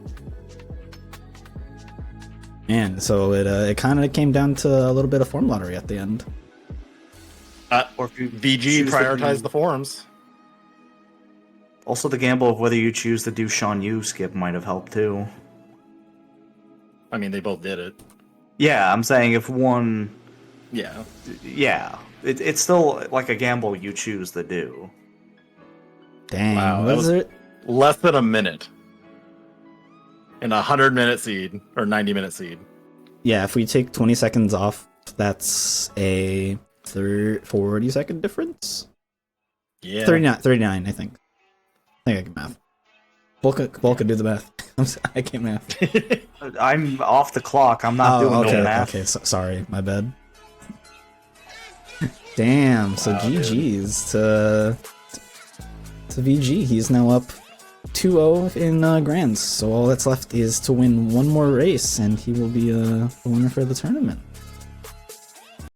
And so it kind of came down to a little bit of form lottery at the end. Or if you VG choose to prioritized do- the forums. Also, the gamble of whether you choose to do Sean Yu skip might have helped too. I mean, they both did it. Yeah, I'm saying if one, Yeah. yeah, it's still like a gamble you choose to do. Dang, Wow, that was was- it? Less than a minute. In a 100-minute seed, or 90-minute seed. Yeah, if we take 20 seconds off, that's a 40-second difference? Yeah. 39, I think. I think I can math. Volk can do the math. I can't math. I'm off the clock. I'm not doing okay, no math. okay, sorry, my bad. Damn, so Wow, GG's to VG. He's now up 2-0 in Grands, so all that's left is to win one more race, and he will be the winner for the tournament.